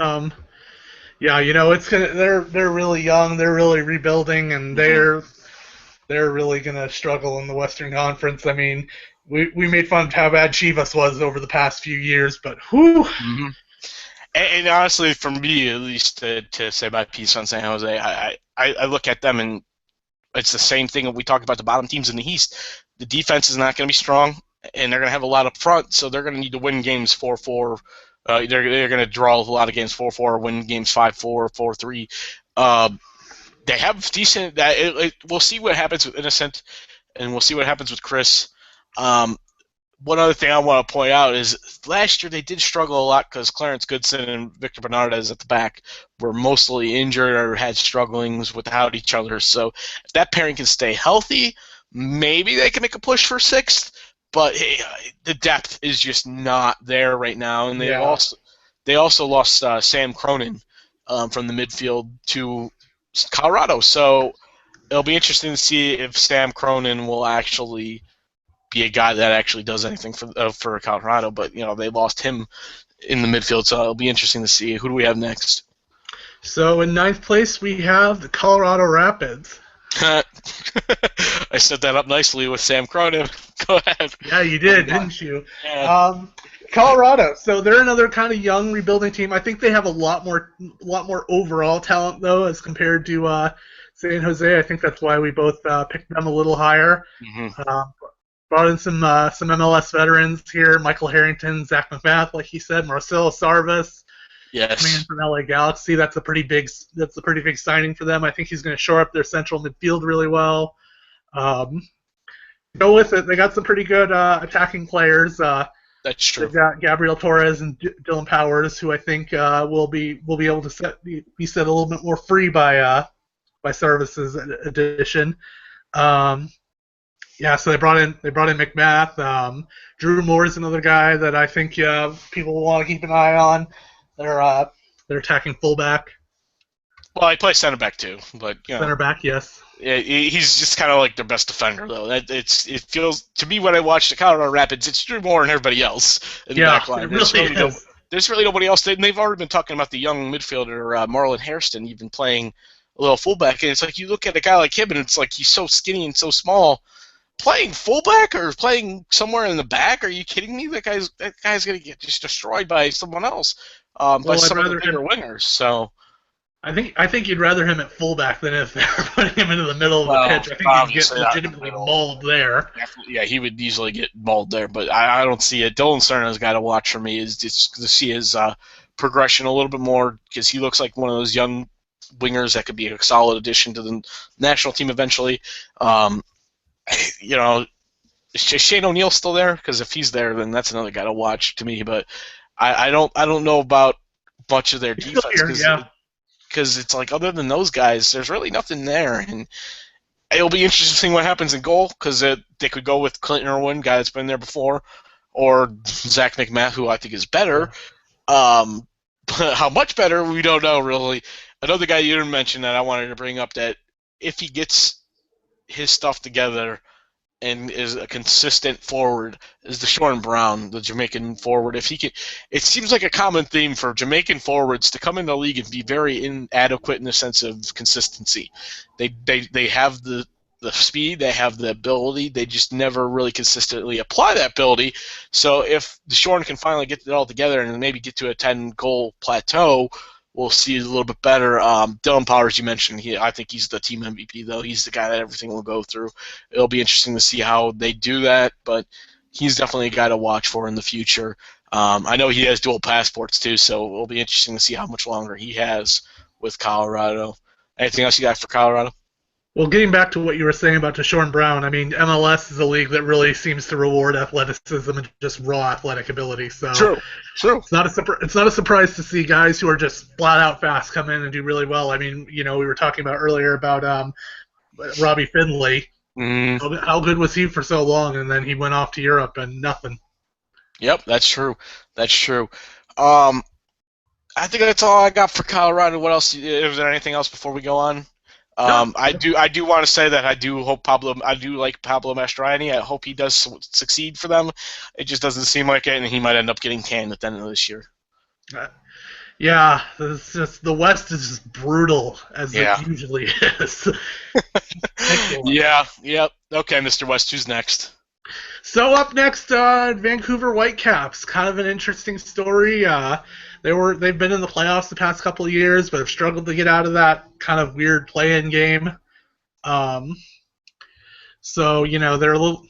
it's gonna. They're really young. They're really rebuilding, and they're really gonna struggle in the Western Conference. I mean, we made fun of how bad Chivas was over the past few years, but whew. Mm-hmm. And honestly, for me at least, to say my piece on San Jose, I look at them and it's the same thing we talked about the bottom teams in the East. The defense is not going to be strong, and they're going to have a lot up front, so they're going to need to win games 4-4. They're going to draw a lot of games 4-4, win games 5-4, 4-3. They have decent. We'll see what happens with Innocent, and we'll see what happens with Chris. One other thing I want to point out is last year they did struggle a lot because Clarence Goodson and Victor Bernardez at the back were mostly injured or had strugglings without each other. So if that pairing can stay healthy, maybe they can make a push for sixth. But the depth is just not there right now, and they also lost Sam Cronin from the midfield to Colorado. So it'll be interesting to see if Sam Cronin will actually be a guy that actually does anything for Colorado, but they lost him in the midfield, so it'll be interesting to see. Who do we have next? So in ninth place we have the Colorado Rapids. I set that up nicely with Sam Cronin. Go ahead. Yeah, you did, didn't you? Yeah. Colorado. So they're another kind of young rebuilding team. I think they have a lot more overall talent though as compared to San Jose. I think that's why we both picked them a little higher. Mm-hmm. Brought in some MLS veterans here: Michael Harrington, Zach McMath, like he said, Marcelo Sarvis. Yes. Coming in from LA Galaxy. That's a pretty big signing for them. I think he's going to shore up their central midfield really well. Go with it. They got some pretty good attacking players. That's true. They've got Gabriel Torres and Dylan Powers, who I think will be able to be set a little bit more free by Sarvis's addition. So they brought in McMath. Drew Moore is another guy that I think people will want to keep an eye on. They're attacking fullback. Well, he plays center back too, but center back, yes. Yeah, he's just kind of like their best defender, though. It feels to me when I watch the Colorado Rapids, it's Drew Moore and everybody else in the back line. There's really nobody else. They've already been talking about the young midfielder Marlon Hairston, even playing a little fullback, and it's like you look at a guy like him, and it's like he's so skinny and so small. Playing fullback or playing somewhere in the back? Are you kidding me? That guy's gonna get just destroyed by someone else, by Well, I'd some of the rather bigger him. wingers. So, I think you'd rather him at fullback than if they're putting him into the middle of the well, pitch. I think he'd get obviously not in the legitimately middle. mauled there. Definitely, yeah, he would easily get mauled there, but I don't see it. Dylan Cerna's got to watch for me is just to see his progression a little bit more because he looks like one of those young wingers that could be a solid addition to the national team eventually. Um, you know, is Shane O'Neill still there? Because if he's there, then that's another guy to watch to me. But I don't know about much of their He's still defense here, yeah. because it's like other than those guys, there's really nothing there, and it'll be interesting to see what happens in goal because they could go with Clinton Irwin, guy that's been there before, or Zach McMath, who I think is better. But how much better, we don't know really. Another guy you didn't mention that I wanted to bring up that if he gets his stuff together and is a consistent forward is Deshaun Brown, the Jamaican forward. If he can, it seems like a common theme for Jamaican forwards to come in the league and be very inadequate in the sense of consistency. They have the speed, they have the ability, they just never really consistently apply that ability. So if Deshaun can finally get it all together and maybe get to a 10-goal plateau, we'll see a little bit better. Dylan Powers, you mentioned, I think he's the team MVP, though. He's the guy that everything will go through. It'll be interesting to see how they do that, but he's definitely a guy to watch for in the future. I know he has dual passports, too, so it'll be interesting to see how much longer he has with Colorado. Anything else you got for Colorado? Well, getting back to what you were saying about Deshaun Brown, I mean, MLS is a league that really seems to reward athleticism and just raw athletic ability. So True. True. it's not a surprise to see guys who are just flat out fast come in and do really well. I mean, we were talking about earlier about Robbie Finley. Mm, How good was he for so long, and then he went off to Europe and nothing. yep, that's true. That's true. Um, I think that's all I got for Colorado. What else? Is there anything else before we go on? No, I do want to say that I do like Pablo Mastroianni. I hope he does succeed for them. It just doesn't seem like it, and he might end up getting canned at the end of this year. uh, yeah, it's just the West is just brutal as Yeah. it usually is. Ridiculous. Yeah. Yep. Okay, Mr. West, who's next? So up next, Vancouver Whitecaps. Kind of an interesting story. They've been in the playoffs the past couple of years, but have struggled to get out of that kind of weird play-in game. Um, so they're little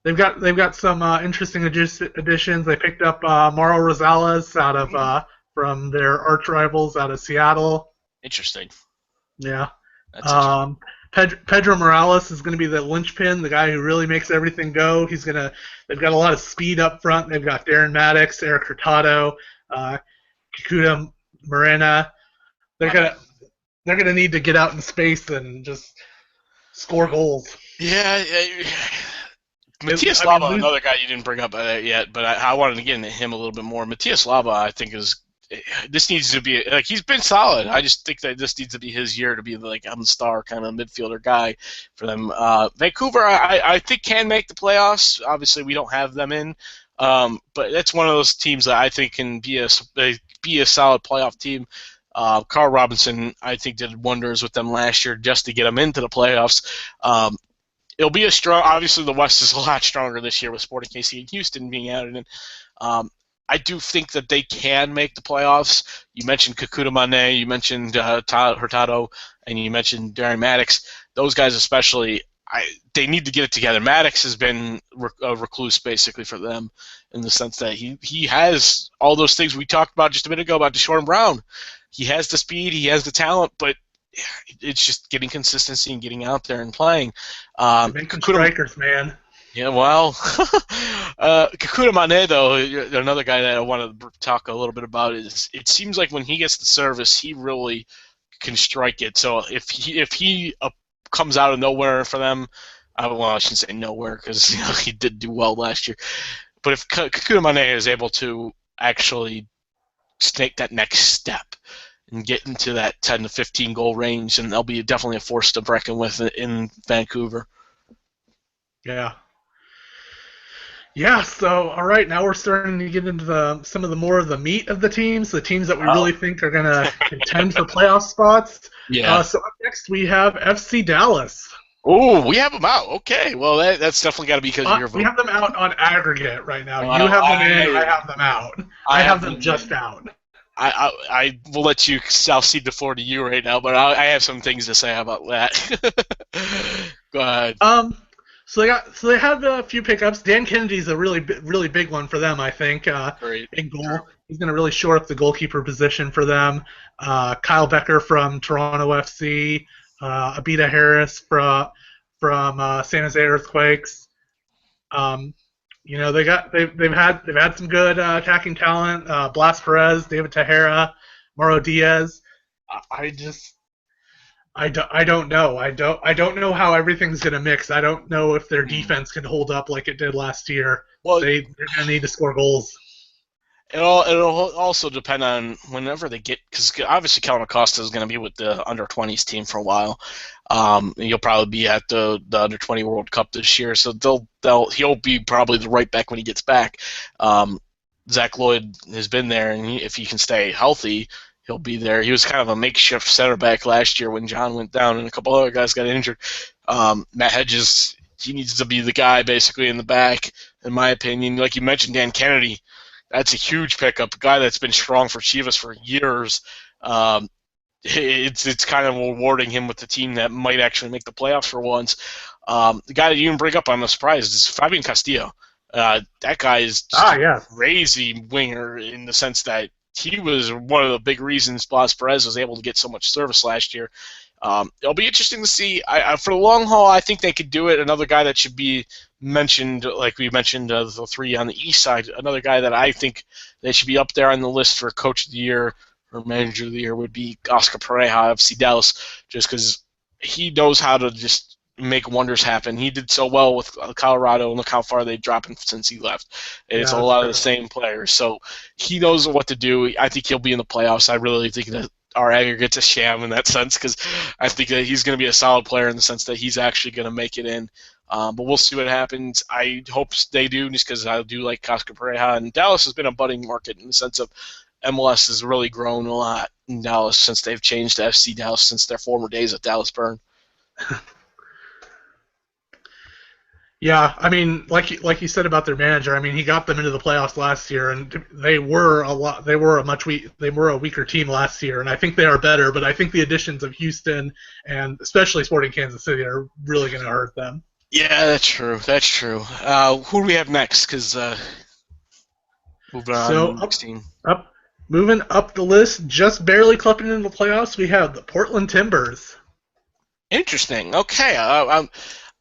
they've got some interesting additions. They picked up Mauro Rosales out of from their arch rivals out of Seattle. Interesting. Yeah. That's interesting. Pedro Morales is going to be the linchpin, the guy who really makes everything go. They've got a lot of speed up front. They've got Darren Maddox, Eric Hurtado, Kikuta Morena. They're gonna need to get out in space and just score goals. Yeah. Matias I mean, Lava, another guy you didn't bring up yet, but I wanted to get into him a little bit more. Matias Lava, I think this needs to be like he's been solid. I just think that this needs to be his year to be like I'm the star kind of midfielder guy for them. Vancouver, I think can make the playoffs. Obviously, we don't have them in, but it's one of those teams that I think can be a solid playoff team. Carl Robinson, I think, did wonders with them last year just to get them into the playoffs. It'll be a strong. Obviously, the West is a lot stronger this year with Sporting KC and Houston being added in. I do think that they can make the playoffs. You mentioned Kikuta Mane, you mentioned Hurtado, and you mentioned Darren Maddox. Those guys especially, they need to get it together. Maddox has been a recluse basically for them in the sense that he has all those things we talked about just a minute ago about Deshaun Brown. He has the speed, he has the talent, but it's just getting consistency and getting out there and playing. Make them strikers, man. Yeah, well, Kikuta Mane, though, another guy that I want to talk a little bit about is it seems like when he gets the service, he really can strike it. So if he comes out of nowhere for them, I shouldn't say nowhere because he did do well last year. But if Kikuta Mane is able to actually take that next step and get into that 10 to 15 goal range, then they'll be definitely a force to reckon with in Vancouver. Yeah. Yeah, so all right, now we're starting to get into some of the more of the meat of the teams, the teams that we Oh, really think are going to contend for playoff spots. yeah. So up next we have FC Dallas. Oh, we have them out. Okay, well that's definitely got to be because of your We vote. have them out on aggregate right now. You Well, have them in, I have them out. I I have have them them just in. out. I will let you. I'll cede the floor to you right now, but I have some things to say about that. Go ahead. Um, so they had a few pickups. Dan Kennedy's a really big one for them, I think. Great. In True. goal, he's going to really shore up the goalkeeper position for them. Kyle Becker from Toronto FC, Abita Harris from San Jose Earthquakes. Um, they've had some good attacking talent. Blas Perez, David Tahera, Mauro Diaz. I just I don't know. I don't know how everything's gonna mix. I don't know if their Hmm. defense can hold up like it did last year. Well, They're gonna need to score goals. it'll also depend on whenever they get, because obviously Kellen Acosta is going to be with the under 20s team for a while. He'll probably be at the under 20 World Cup this year, so he'll be probably the right back when he gets back. Um, Zach Lloyd has been there, and if he can stay healthy, he'll be there. He was kind of a makeshift center back last year when John went down and a couple other guys got injured. Matt Hedges, he needs to be the guy basically in the back, in my opinion. Like you mentioned, Dan Kennedy, that's a huge pickup. A guy that's been strong for Chivas for years. Um, it's kind of rewarding him with the team that might actually make the playoffs for once. The guy that you even bring up, I'm surprised, is Fabian Castillo. That guy is just Ah, a yes. crazy winger in the sense that he was one of the big reasons Blas Perez was able to get so much service last year. It'll be interesting to see. For the long haul, I think they could do it. Another guy that should be mentioned, like we mentioned, the three on the east side. Another guy that I think they should be up there on the list for Coach of the Year or Manager of the Year would be Oscar Pereja of Dallas, just because he knows how to just make wonders happen. He did so well with Colorado, and look how far they've dropped him since he left. And it's Yeah, a that's lot of the true. same players, so he knows what to do. I think he'll be in the playoffs. I really think that our aggregate's a sham in that sense because I think that he's going to be a solid player in the sense that he's actually going to make it in. But we'll see what happens. I hope they do, just because I do like Oscar Pereja. And Dallas has been a budding market in the sense of MLS has really grown a lot in Dallas since they've changed to FC Dallas since their former days at Dallas Burn. Yeah, I mean, like you said about their manager, I mean, he got them into the playoffs last year, and they were a lot. They were a weaker team last year, and I think they are better. But I think the additions of Houston and especially Sporting Kansas City are really going to hurt them. Yeah, that's true. That's true. Who do we have next? Because moving on to So the next team. up, moving up the list, just barely clipping into the playoffs, we have the Portland Timbers. Interesting. Okay,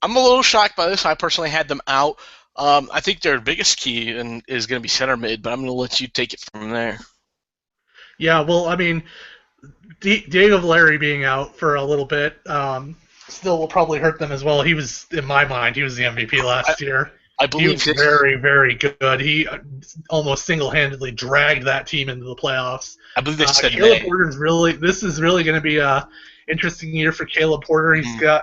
I'm a little shocked by this. I personally had them out. I think their biggest key is going to be center mid, but I'm going to let you take it from there. Yeah, well, I mean, Diego Valeri being out for a little bit still will probably hurt them as well. He was, in my mind, he was the MVP I, last year. I He believe was this. very good. He almost single-handedly dragged that team into the playoffs. I believe they said Caleb May. Porter's really. This is really going to be a interesting year for Caleb Porter. Mm.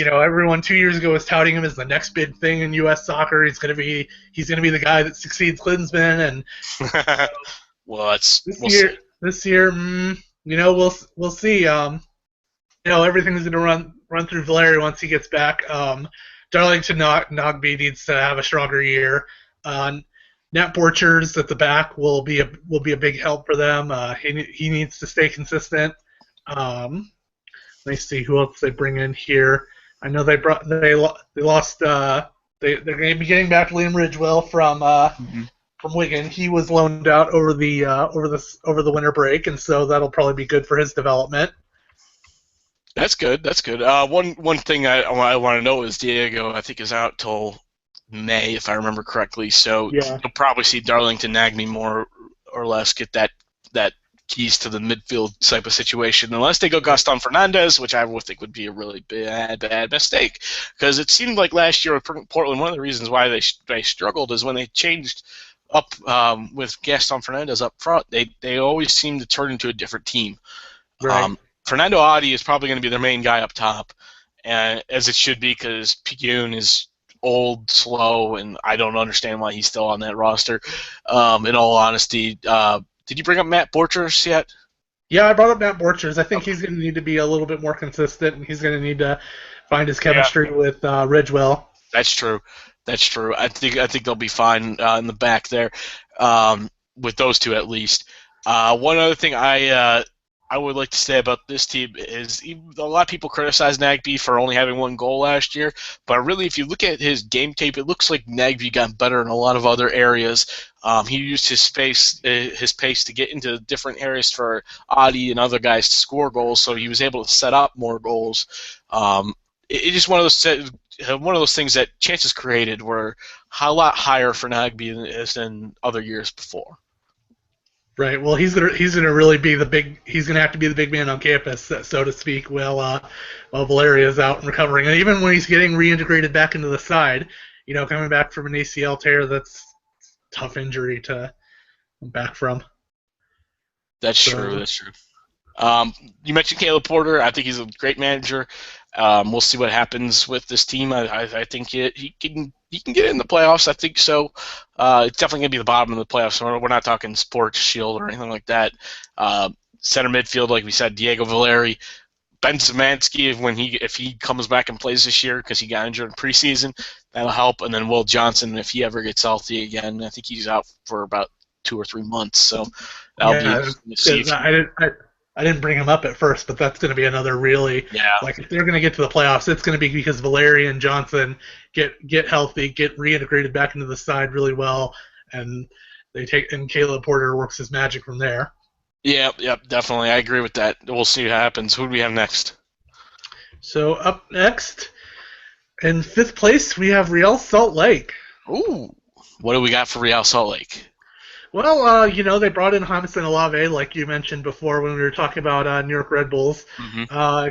Everyone 2 years ago was touting him as the next big thing in U.S. soccer. He's going to be the guy that succeeds Klinsmann. And Well, this we'll see. this year, we'll see. Everything's going to run through Valeri once he gets back. Darlington Nogby needs to have a stronger year. Nat Borchers at the back will be a big help for them. He needs to stay consistent. Let me see who else they bring in here. I know they lost. They're going to be getting back Liam Ridgewell Mhm. from Wigan. He was loaned out over the winter break, and so that'll probably be good for his development. That's good. That's good. One thing I want to know is Diego. I think is out till May, if I remember correctly. So Yeah. you'll probably see Darlington Nagby more or less get that keys to the midfield type of situation, unless they go Gaston Fernandez, which I would think would be a really bad mistake, because it seemed like last year with Portland, one of the reasons why they struggled is when they changed up with Gaston Fernandez up front, they always seem to turn into a different team. Right. Fernando Adi is probably going to be their main guy up top, and as it should be, because Piguin is old, slow, and I don't understand why he's still on that roster. In all honesty, did you bring up Matt Borchers yet? Yeah, I brought up Matt Borchers. I think he's going to need to be a little bit more consistent, and he's going to need to find his chemistry with Ridgewell. That's true. That's true. I think they'll be fine in the back there, with those two at least. One other thing I would like to say about this team is a lot of people criticize Nagbe for only having one goal last year, but really, if you look at his game tape, it looks like Nagbe got better in a lot of other areas. He used his pace to get into different areas for Adi and other guys to score goals, so he was able to set up more goals. It's just one of those things that chances created were a lot higher for Nagbe than other years before. Right. Well, he's gonna really be he's gonna have to be the big man on campus, so to speak, while Valeria's out and recovering. And even when he's getting reintegrated back into the side, coming back from an ACL tear, that's a tough injury to come back from. That's true. That's true. You mentioned Caleb Porter. I think he's a great manager. We'll see what happens with this team. I think he can get in the playoffs. I think so. It's definitely going to be the bottom of the playoffs. We're not talking Sports Shield or anything like that. Center midfield, like we said, Diego Valeri, Ben Szymanski, if he comes back and plays this year because he got injured in preseason, that'll help. And then Will Johnson, if he ever gets healthy again, I think he's out for about 2 or 3 months. So that'll be interesting to see. I didn't bring him up at first, but that's going to be another really if they're going to get to the playoffs, it's going to be because Valeri and Johnson get healthy, get reintegrated back into the side really well, and Caleb Porter works his magic from there. Yeah, definitely. I agree with that. We'll see what happens. Who do we have next? So up next, in 5th place, we have Real Salt Lake. Ooh, what do we got for Real Salt Lake? Well, they brought in Jamison Olave, like you mentioned before when we were talking about New York Red Bulls. Mm-hmm.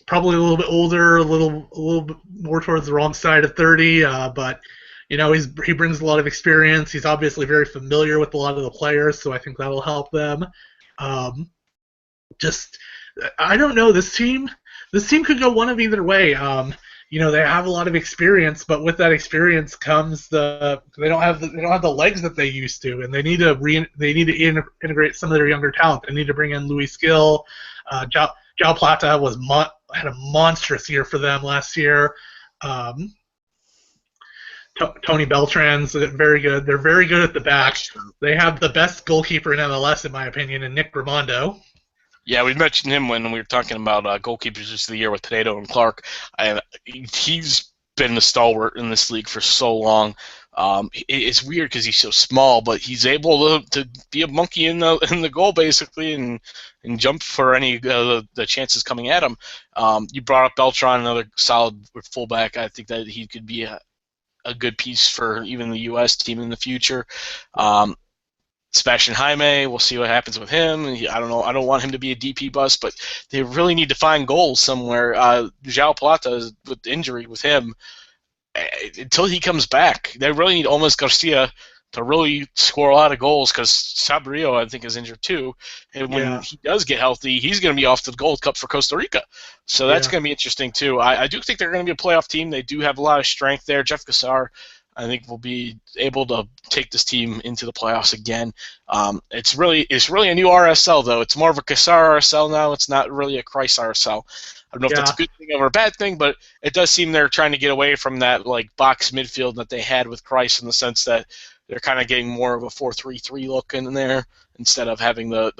Probably a little bit older, a little bit more towards the wrong side of 30, but he brings a lot of experience. He's obviously very familiar with a lot of the players, so I think that'll help them. I don't know, this team could go one of either way. They have a lot of experience, but with that experience comes they don't have the legs that they used to, and they need to integrate some of their younger talent. They need to bring in Luis Gil. João Plata had a monstrous year for them last year. Tony Beltran's very good. They're very good at the back. They have the best goalkeeper in MLS, in my opinion, in Nick Raimondo. Yeah, we mentioned him when we were talking about goalkeepers of the year with Pinedo and Clark. He's been a stalwart in this league for so long. It's weird because he's so small, but he's able to be a monkey in the goal basically and jump for any the chances coming at him. You brought up Beltran, another solid fullback. I think that he could be a good piece for even the U.S. team in the future. Sebastian Jaime, we'll see what happens with him. I don't know. I don't want him to be a DP bust, but they really need to find goals somewhere. João Plata, with injury with him, until he comes back, they really need Olmos Garcia to really score a lot of goals because Sabrio, I think, is injured too. And when he does get healthy, he's going to be off to the Gold Cup for Costa Rica. So that's going to be interesting too. I do think they're going to be a playoff team. They do have a lot of strength there. Jeff Cassar, I think, will be able to take this team into the playoffs again. It's really a new RSL though. It's more of a Cassar RSL now. It's not really a Kreis RSL. I don't know if that's a good thing or a bad thing, but it does seem they're trying to get away from that box midfield that they had with Kreis, in the sense that they're kind of getting more of a 4-3-3 look in there instead of having the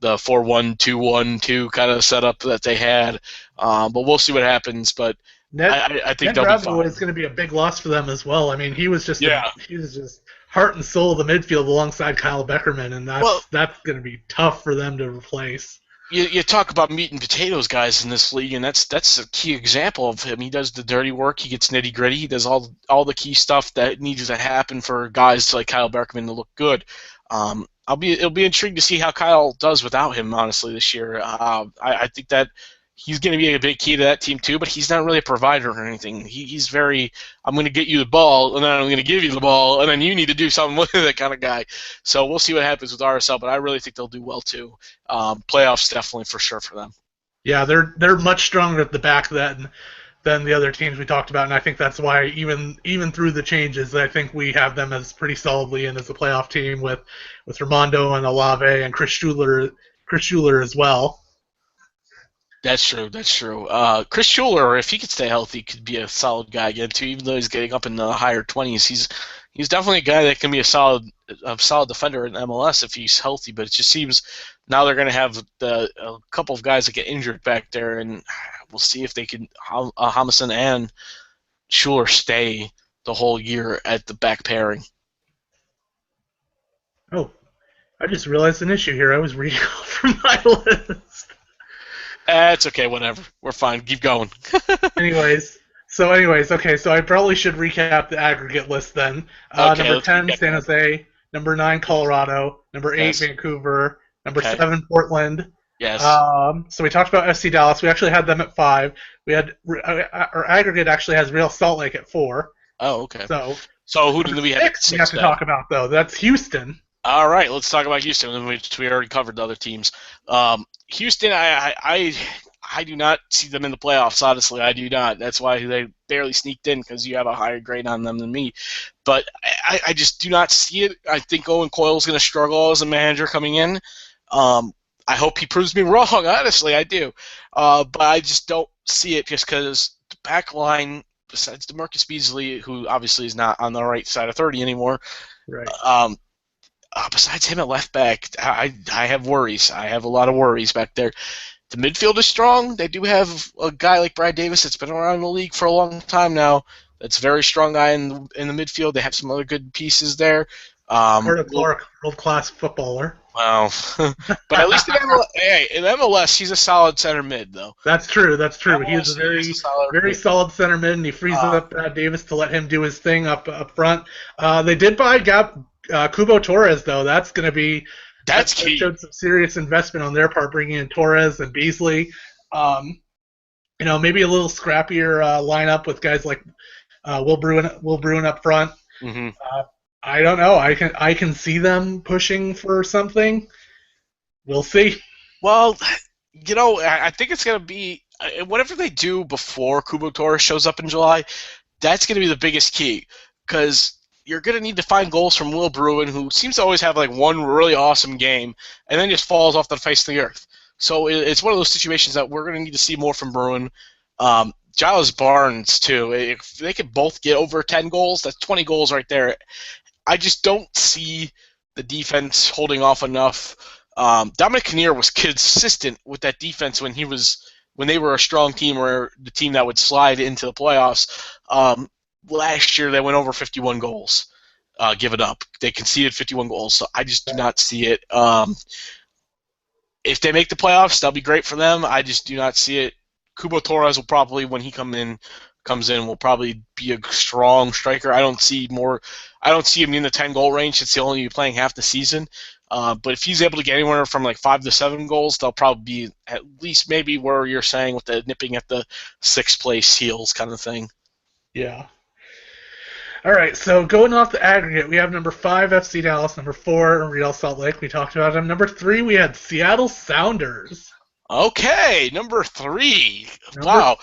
4-1-2-1-2 kind of setup that they had. But we'll see what happens. But I think they'll be fine. Is going to be a big loss for them as well. I mean, he was just heart and soul of the midfield alongside Kyle Beckerman, and that's going to be tough for them to replace. You talk about meat and potatoes guys in this league, and that's a key example of him. He does the dirty work. He gets nitty gritty. He does all the key stuff that needs to happen for guys like Kyle Beckerman to look good. It'll be intriguing to see how Kyle does without him, honestly, this year. I think that he's going to be a big key to that team too, but he's not really a provider or anything. He's very, I'm going to get you the ball, and then I'm going to give you the ball, and then you need to do something with it kind of guy. So we'll see what happens with RSL, but I really think they'll do well too. Playoffs definitely for sure for them. Yeah, they're much stronger at the back than than the other teams we talked about, and I think that's why even through the changes, I think we have them as pretty solidly in as a playoff team with Ramondo and Olave and Chris Schuler as well. That's true. That's true. Chris Schuler, if he could stay healthy, could be a solid guy again too. Even though he's getting up in the higher 20s, he's definitely a guy that can be a solid defender in MLS if he's healthy. But it just seems now they're going to have a couple of guys that get injured back there, and we'll see if they can Hamilton and Schuler stay the whole year at the back pairing. Oh, I just realized an issue here. I was reading from my list. It's okay, whatever. We're fine. Keep going. Anyways, okay, so I probably should recap the aggregate list then. Okay, number 10, San Jose. Number 9, Colorado. Number 8, Yes. Vancouver. Number 7, Portland. Yes. So we talked about FC Dallas. We actually had them at 5. We had our aggregate actually has Real Salt Lake at 4. Oh, okay. So who did we have at 6? We have to talk about though. That's Houston. All right, let's talk about Houston. We already covered the other teams. Houston, I do not see them in the playoffs. Honestly, I do not. That's why they barely sneaked in, because you have a higher grade on them than me. But I just do not see it. I think Owen Coyle's going to struggle as a manager coming in. I hope he proves me wrong. Honestly, I do. But I just don't see it, just because the back line, besides DeMarcus Beasley, who obviously is not on the right side of 30 anymore. Right. Besides him at left back, I have worries. I have a lot of worries back there. The midfield is strong. They do have a guy like Brad Davis that's been around the league for a long time now. That's a very strong guy in the midfield. They have some other good pieces there. Carter Clark, world-class footballer. Wow. But at least in MLS, he's a solid center mid, though. That's true. He's a very solid center mid, and he frees up Brad Davis to let him do his thing up front. They did buy Cubo Torres, though. That's going to be that's key. That showed some serious investment on their part, bringing in Torres and Beasley. Maybe a little scrappier lineup with guys like Will Bruin up front. Mm-hmm. I don't know. I can see them pushing for something. We'll see. Well, I think it's going to be whatever they do before Cubo Torres shows up in July. That's going to be the biggest key, because you're going to need to find goals from Will Bruin, who seems to always have like one really awesome game and then just falls off the face of the earth. So it's one of those situations that we're going to need to see more from Bruin. Giles Barnes, too. If they could both get over 10 goals, that's 20 goals right there. I just don't see the defense holding off enough. Dominic Kinnear was consistent with that defense when they were a strong team, or the team that would slide into the playoffs. Last year they went over 51 goals given up. They conceded 51 goals, so I just do not see it. If they make the playoffs, that'll be great for them. I just do not see it. Cubo Torres will probably, when he comes in, will probably be a strong striker. I don't see him in the 10-goal range. It's only be playing half the season. But if he's able to get anywhere from like 5 to 7 goals, they'll probably be at least maybe where you're saying with the nipping at the 6th place heels kind of thing. Yeah. All right, so going off the aggregate, we have number 5, FC Dallas, number 4, Real Salt Lake. We talked about them. Number 3, we had Seattle Sounders. Okay, number 3. Wow.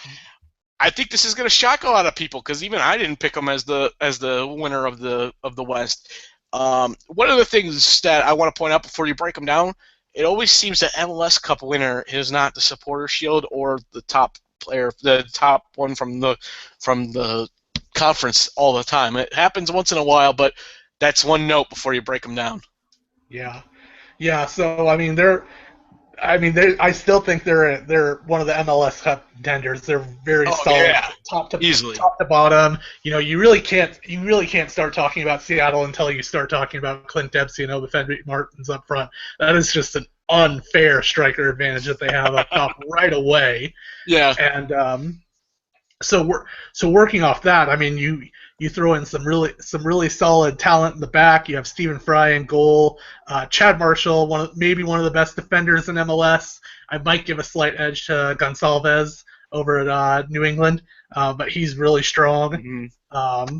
I think this is going to shock a lot of people, because even I didn't pick them as the winner of the West. One of the things that I want to point out before you break them down, it always seems that MLS Cup winner is not the Supporter Shield or the top player, the top one from the conference all the time. It happens once in a while, but that's one note before you break them down. Yeah. So I still think they're one of the MLS Cup contenders. They're very solid, top to bottom. You really can't start talking about Seattle until you start talking about Clint Dempsey and Obafemi Martins up front. That is just an unfair striker advantage that they have up top right away. Yeah. And so working off that, you throw in some really solid talent in the back. You have Stephen Fry in goal, Chad Marshall, maybe one of the best defenders in MLS. I might give a slight edge to Gonçalves over at New England, but he's really strong. Mm-hmm.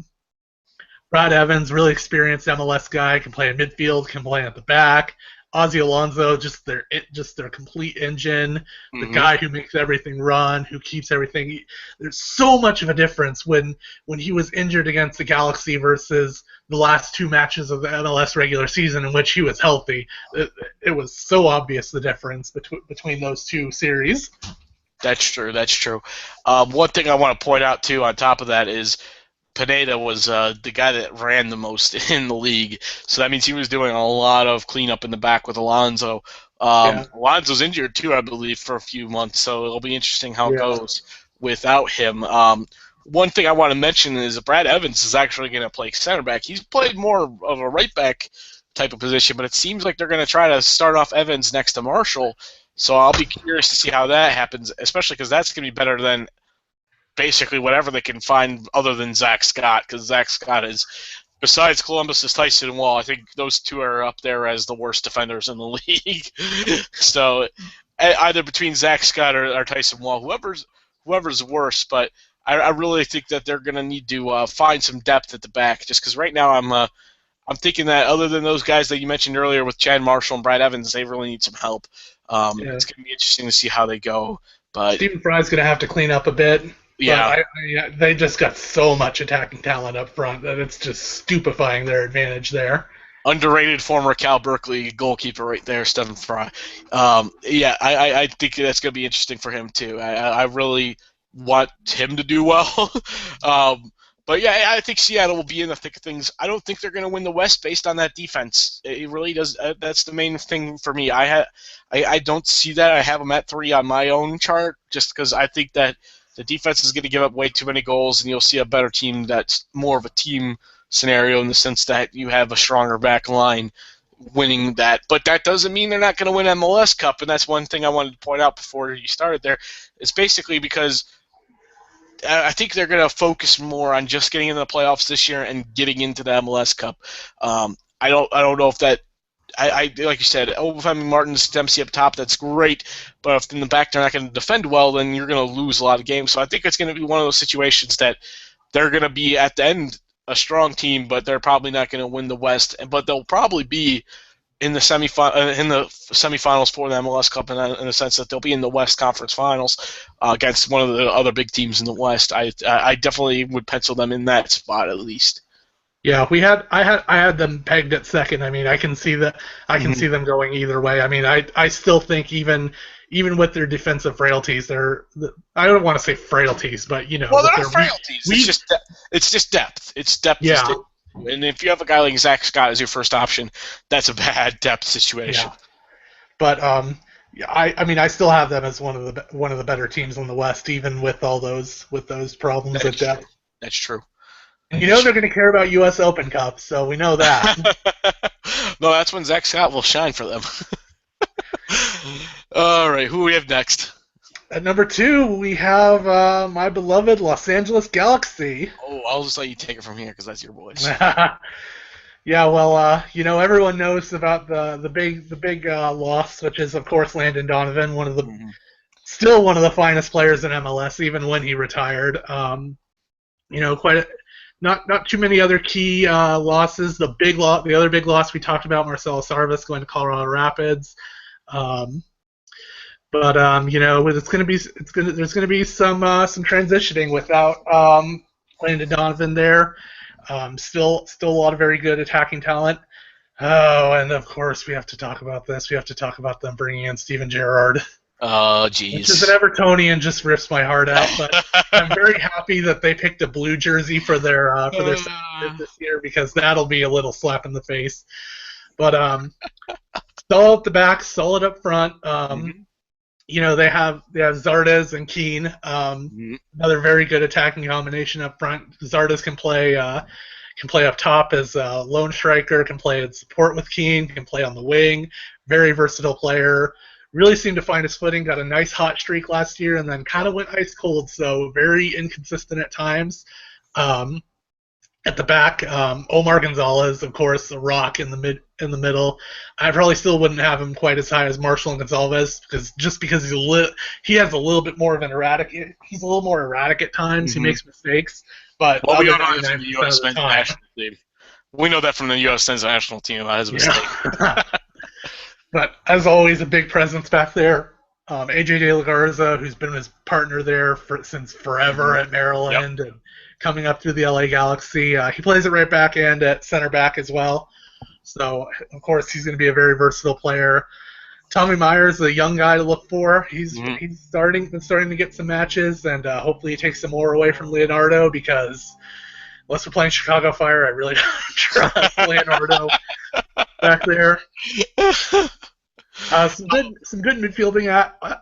Brad Evans, really experienced MLS guy, can play in midfield, can play at the back. Ozzie Alonso, just their complete engine, the Mm-hmm. guy who makes everything run, who keeps everything. There's so much of a difference when he was injured against the Galaxy versus the last two matches of the MLS regular season in which he was healthy. It was so obvious the difference between those two series. That's true. That's true. One thing I want to point out too, on top of that, is Pineda was the guy that ran the most in the league, so that means he was doing a lot of cleanup in the back with Alonso. Yeah. Alonso's injured too, I believe, for a few months, so it'll be interesting how it Yeah. goes without him. One thing I want to mention is Brad Evans is actually going to play center back. He's played more of a right back type of position, but it seems like they're going to try to start off Evans next to Marshall. So I'll be curious to see how that happens, especially because that's going to be better than basically whatever they can find other than Zach Scott, because Zach Scott is, besides Columbus's Tyson Wall, I think those two are up there as the worst defenders in the league. So either between Zach Scott or Tyson Wall, whoever's worse, but I really think that they're going to need to find some depth at the back, just because right now I'm thinking that other than those guys that you mentioned earlier with Chad Marshall and Brad Evans, they really need some help. It's going to be interesting to see how they go. But Stephen Fry's going to have to clean up a bit. yeah, They just got so much attacking talent up front that it's just stupefying their advantage there. underrated former Cal Berkeley goalkeeper right there, Stephen Fry. I think that's going to be interesting for him too. I really want him to do well. But yeah, I think Seattle will be in the thick of things. I don't think they're going to win the West based on that defense. It really does. That's the main thing for me. I don't see that. I have them at 3 on my own chart, just because I think that the defense is going to give up way too many goals, and you'll see a better team that's more of a team scenario in the sense that you have a stronger back line winning that. But that doesn't mean they're not going to win MLS Cup, and that's one thing I wanted to point out before you started there. It's basically because I think they're going to focus more on just getting into the playoffs this year and getting into the MLS Cup. I don't know if that. I like you said, Obafemi Martins, Dempsey up top, that's great. But if in the back they're not going to defend well, then you're going to lose a lot of games. So I think it's going to be one of those situations that they're going to be at the end a strong team, but they're probably not going to win the West. But they'll probably be in the semifinals for the MLS Cup in the sense that they'll be in the West Conference Finals against one of the other big teams in the West. I definitely would pencil them in that spot at least. Yeah, I had them pegged at second. I mean, I can see that. I can see them going either way. I mean, I still think even with their defensive frailties, I don't want to say frailties, but you know. Well, they're not frailties. It's just depth. It's depth. Yeah. And if you have a guy like Zach Scott as your first option, that's a bad depth situation. Yeah. But I mean, I still have them as one of the better teams in the West, even with all those problems at depth. That's true. You know they're going to care about U.S. Open Cup, so we know that. No, that's when Zach Scott will shine for them. All right, who do we have next? At number 2, we have my beloved Los Angeles Galaxy. Oh, I'll just let you take it from here because that's your boys. Yeah, well, you know, everyone knows about the big loss, which is of course Landon Donovan, still one of the finest players in MLS, even when he retired. You know, not too many other key losses. The other big loss we talked about, Marcelo Sarvis going to Colorado Rapids. But you know, there's going to be some transitioning without Landon Donovan there. Still a lot of very good attacking talent. Oh, and of course we have to talk about this. We have to talk about them bringing in Steven Gerrard. Oh, jeez. Which is an Evertonian, just rips my heart out. But I'm very happy that they picked a blue jersey for their second this year, because that'll be a little slap in the face. But solid at the back, solid up front. You know, they have Zardes and Keane, another very good attacking combination up front. Zardes can play up top as a lone striker, can play in support with Keane, can play on the wing. Very versatile player. Really seemed to find his footing, got a nice hot streak last year, and then kind of went ice cold, so very inconsistent at times. At the back, Omar Gonzalez, of course, a rock in the middle. I probably still wouldn't have him quite as high as Marshall and Gonzalez, because he has a little bit more of an erratic. He's a little more erratic at times. He makes mistakes, but we know that from the U.S. men's national team. We know that from the U.S. men's national team about his mistake. But as always, a big presence back there. AJ De La Garza, who's been his partner there since forever at Yep. Maryland and coming up through the LA Galaxy. He plays at right back and at center back as well. So, of course, he's going to be a very versatile player. Tommy Myers, a young guy to look for. He's been starting to get some matches, and hopefully he takes some more away from Leonardo because unless we're playing Chicago Fire, I really don't trust Leonardo back there. Some good midfielding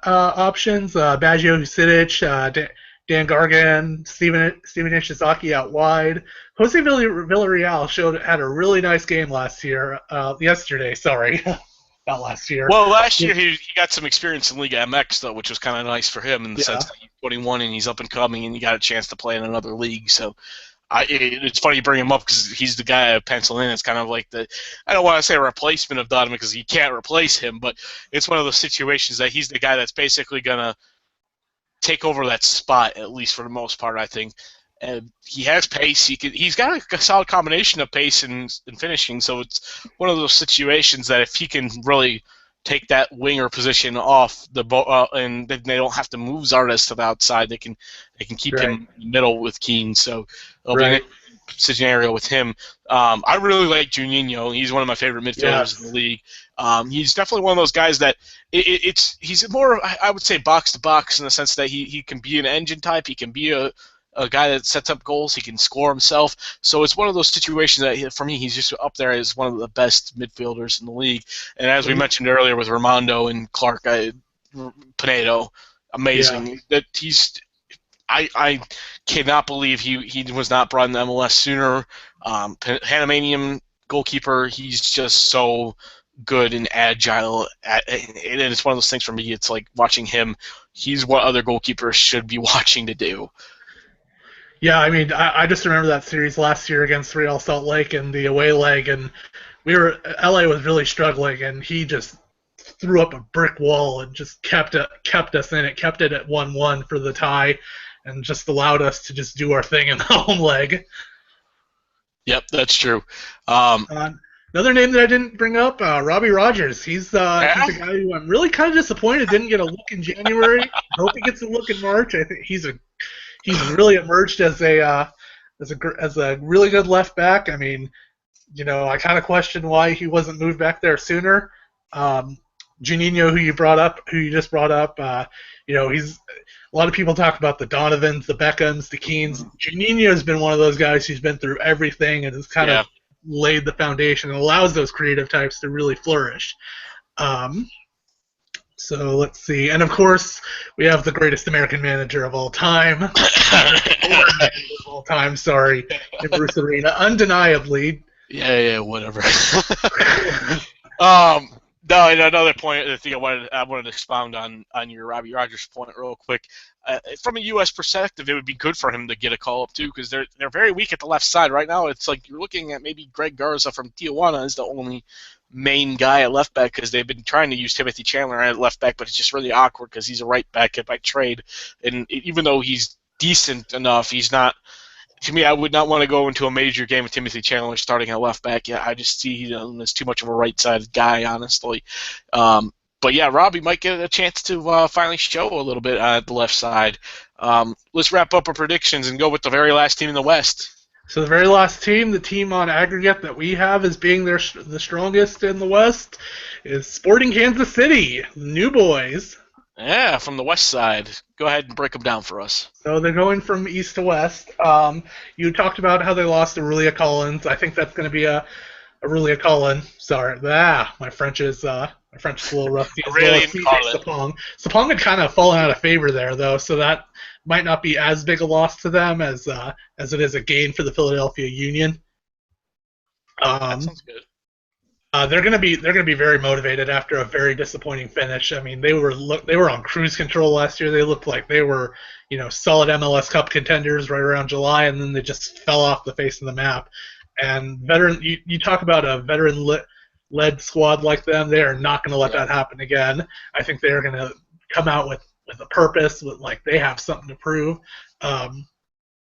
options. Baggio Husidic, Dan Gargan, Steven Ishizaki out wide. Jose Villarreal had a really nice game yesterday. Sorry, not last year. Well, last year he got some experience in Liga MX though, which was kind of nice for him in the sense that he's 21 and he's up and coming, and he got a chance to play in another league. So. It's funny you bring him up because he's the guy I pencil in. It's kind of like I don't want to say a replacement of Donovan because you can't replace him, but it's one of those situations that he's the guy that's basically going to take over that spot, at least for the most part, I think. And he has pace. He's got a solid combination of pace and finishing, so it's one of those situations that if he can really take that winger position off the and they don't have to move Zardes to the outside. They can keep him in the middle with Keane. So it'll be a scenario with him. I really like Juninho. He's one of my favorite midfielders in the league. He's definitely one of those guys that he's more, I would say, box to box in the sense that he can be an engine type. He can be a guy that sets up goals. He can score himself. So it's one of those situations that, for me, he's just up there as one of the best midfielders in the league. And as we mentioned earlier with Raimondo and Clark, Pinedo, amazing. That I cannot believe he was not brought in the MLS sooner. Panamanian goalkeeper, he's just so good and agile. And it's one of those things for me. It's like watching him. He's what other goalkeepers should be watching to do. Yeah, I mean, I just remember that series last year against Real Salt Lake in the away leg, and LA was really struggling, and he just threw up a brick wall and just kept us in it, kept it at 1-1 for the tie, and just allowed us to just do our thing in the home leg. Yep, that's true. Another name that I didn't bring up, Robbie Rogers. He's a guy who I'm really kind of disappointed didn't get a look in January. I hope he gets a look in March. I think he's really emerged as a really good left back. I mean, I kind of question why he wasn't moved back there sooner. Juninho, who you just brought up, he's a lot of people talk about the Donovans, the Beckhams, the Keanes. Juninho has been one of those guys who's been through everything and has kind of laid the foundation and allows those creative types to really flourish. So let's see. And, of course, we have the greatest American manager of all time. Sorry. In Bruce Arena. Undeniably. Yeah, whatever. No, and another point, I think I wanted to expound on your Robbie Rogers point real quick. From a U.S. perspective, it would be good for him to get a call up too, because they're very weak at the left side right now. It's like you're looking at maybe Greg Garza from Tijuana as the only main guy at left back, because they've been trying to use Timothy Chandler at left back, but it's just really awkward because he's a right back by trade, and even though he's decent enough, he's not. To me, I would not want to go into a major game with Timothy Chandler starting at left back. Yeah, I just see him as too much of a right-sided guy, honestly. But yeah, Robbie might get a chance to finally show a little bit at the left side. Let's wrap up our predictions and go with the very last team in the West. So the very last team, the team on aggregate that we have as being the strongest in the West, is Sporting Kansas City, the New Boys. Yeah, from the West side. Go ahead and break them down for us. So they're going from east to west. You talked about how they lost to Aurelia Collins. I think that's going to be a Aurelia Collins. Sorry, my French is a little rusty. Sapong. Sapong had kind of fallen out of favor there, though, so that might not be as big a loss to them as it is a gain for the Philadelphia Union. That sounds good. They're gonna be very motivated after a very disappointing finish. I mean, they were on cruise control last year. They looked like they were, solid MLS Cup contenders right around July, and then they just fell off the face of the map. And you talk about a veteran-led squad like them. They are not going to let that happen again. I think they are going to come out with a purpose, like they have something to prove.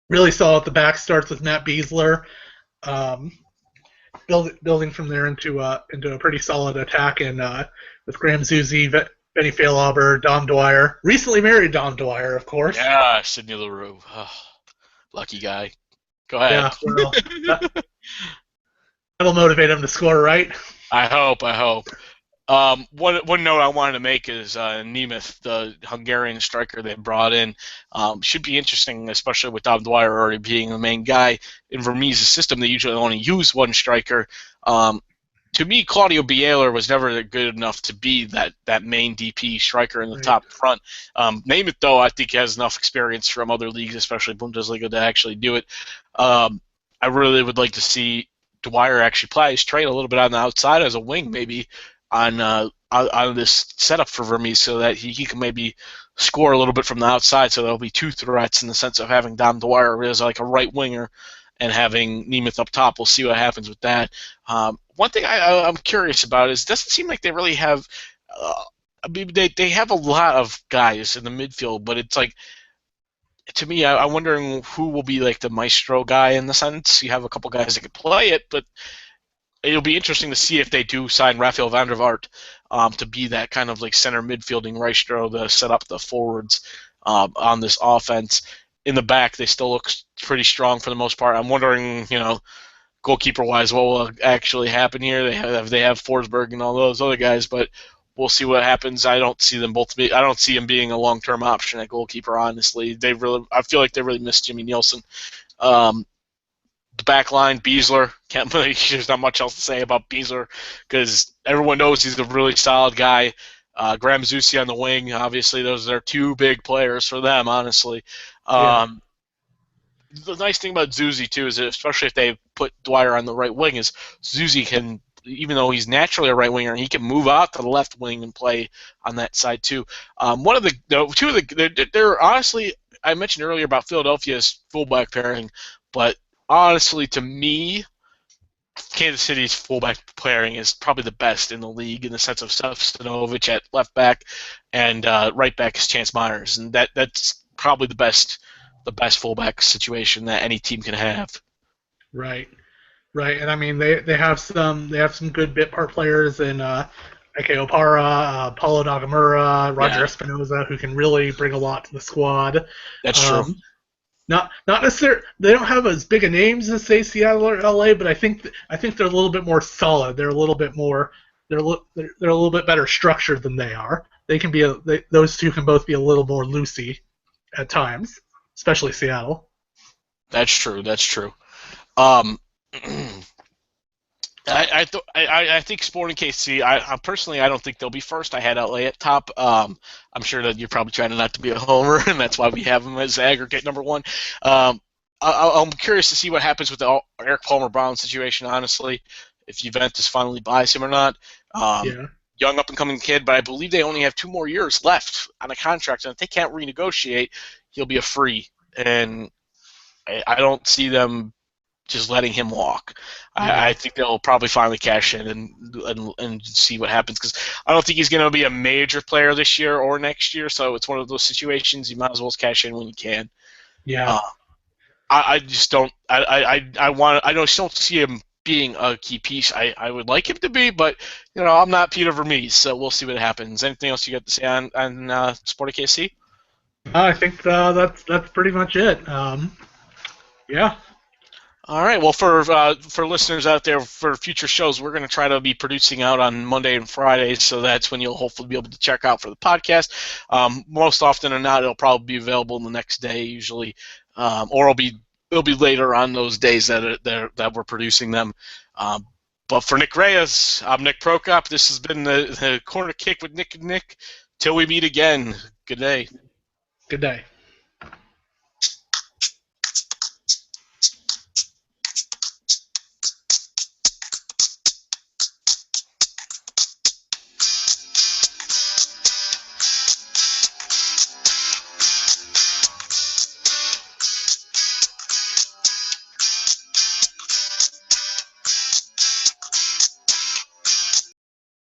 Really solid at the back. Starts with Matt Beasler. building from there into a pretty solid attack, and with Graham Zusi, Benny Failhaber, Dom Dwyer, recently married Dom Dwyer, of course. Yeah, Sidney LaRue. Oh, lucky guy. Go ahead. Yeah, well, that'll motivate him to score, right? I hope. One note I wanted to make is Nemeth, the Hungarian striker they brought in, should be interesting, especially with Dom Dwyer already being the main guy. In Vermees' system, they usually only use one striker. To me, Claudio Bieler was never good enough to be that main DP striker in the top front. Nemeth, though, I think has enough experience from other leagues, especially Bundesliga, to actually do it. I really would like to see Dwyer actually play his trade a little bit on the outside as a wing, maybe, on this setup for Vermees, so that he can maybe score a little bit from the outside, so there'll be two threats in the sense of having Dom Dwyer as like a right winger and having Nemeth up top. We'll see what happens with that. One thing I'm curious about is it doesn't seem like they really have I mean, they have a lot of guys in the midfield, but it's like, to me, I'm wondering who will be like the maestro guy in the sense. You have a couple guys that can play it, but it'll be interesting to see if they do sign Rafael van der Vaart to be that kind of like center midfielding maestro to set up the forwards on this offense. In the back, they still look pretty strong for the most part. I'm wondering, goalkeeper-wise, what will actually happen here. They have Forsberg and all those other guys, but we'll see what happens. I don't see them being a long-term option at goalkeeper. Honestly, I feel like they really missed Jimmy Nielsen. The back line, Beasler. There's not much else to say about Beasler because everyone knows he's a really solid guy. Graham Zusi on the wing. Obviously, those are two big players for them. Honestly. Yeah. The nice thing about Zusi, too, is that especially if they put Dwyer on the right wing, is Zusi can, even though he's naturally a right winger, he can move out to the left wing and play on that side, too. They're honestly, I mentioned earlier about Philadelphia's fullback pairing, but honestly, to me, Kansas City's fullback pairing is probably the best in the league in the sense of Stefanovic at left back and right back is Chance Myers, and that's probably the best fullback situation that any team can have. Right, and I mean they have some good bit part players in Ike Opara, Paulo Nagamura, Roger Espinoza, who can really bring a lot to the squad. That's true. Not necessarily. They don't have as big a names as say Seattle or LA, but I think they're a little bit more solid. They're a little bit more. They're a little bit better structured than they are. They can be those two can both be a little more loosey at times, especially Seattle. That's true. I think Sporting KC. I personally, I don't think they'll be first. I had LA at top. I'm sure that you're probably trying not to be a homer, and that's why we have them as aggregate number one. I'm curious to see what happens with the Eric Palmer Brown situation. Honestly, if Juventus finally buys him or not. Young up and coming kid, but I believe they only have 2 more years left on a contract, and if they can't renegotiate, he'll be a free. And I don't see them just letting him walk. I think they'll probably finally cash in and see what happens, because I don't think he's going to be a major player this year or next year. So it's one of those situations you might as well cash in when you can. Yeah. I just don't. I don't see him being a key piece. I would like him to be, but I'm not Peter Vermees, so we'll see what happens. Anything else you got to say on Sporting KC? I think that's pretty much it. Yeah. All right. Well, for listeners out there, for future shows, we're going to try to be producing out on Monday and Fridays, so that's when you'll hopefully be able to check out for the podcast. Most often than not, it'll probably be available the next day, usually, or it'll be later on those days that we're producing them. But for Nick Reyes, I'm Nick Prokop. This has been the Corner Kick with Nick and Nick. Till we meet again. Good day. Good day.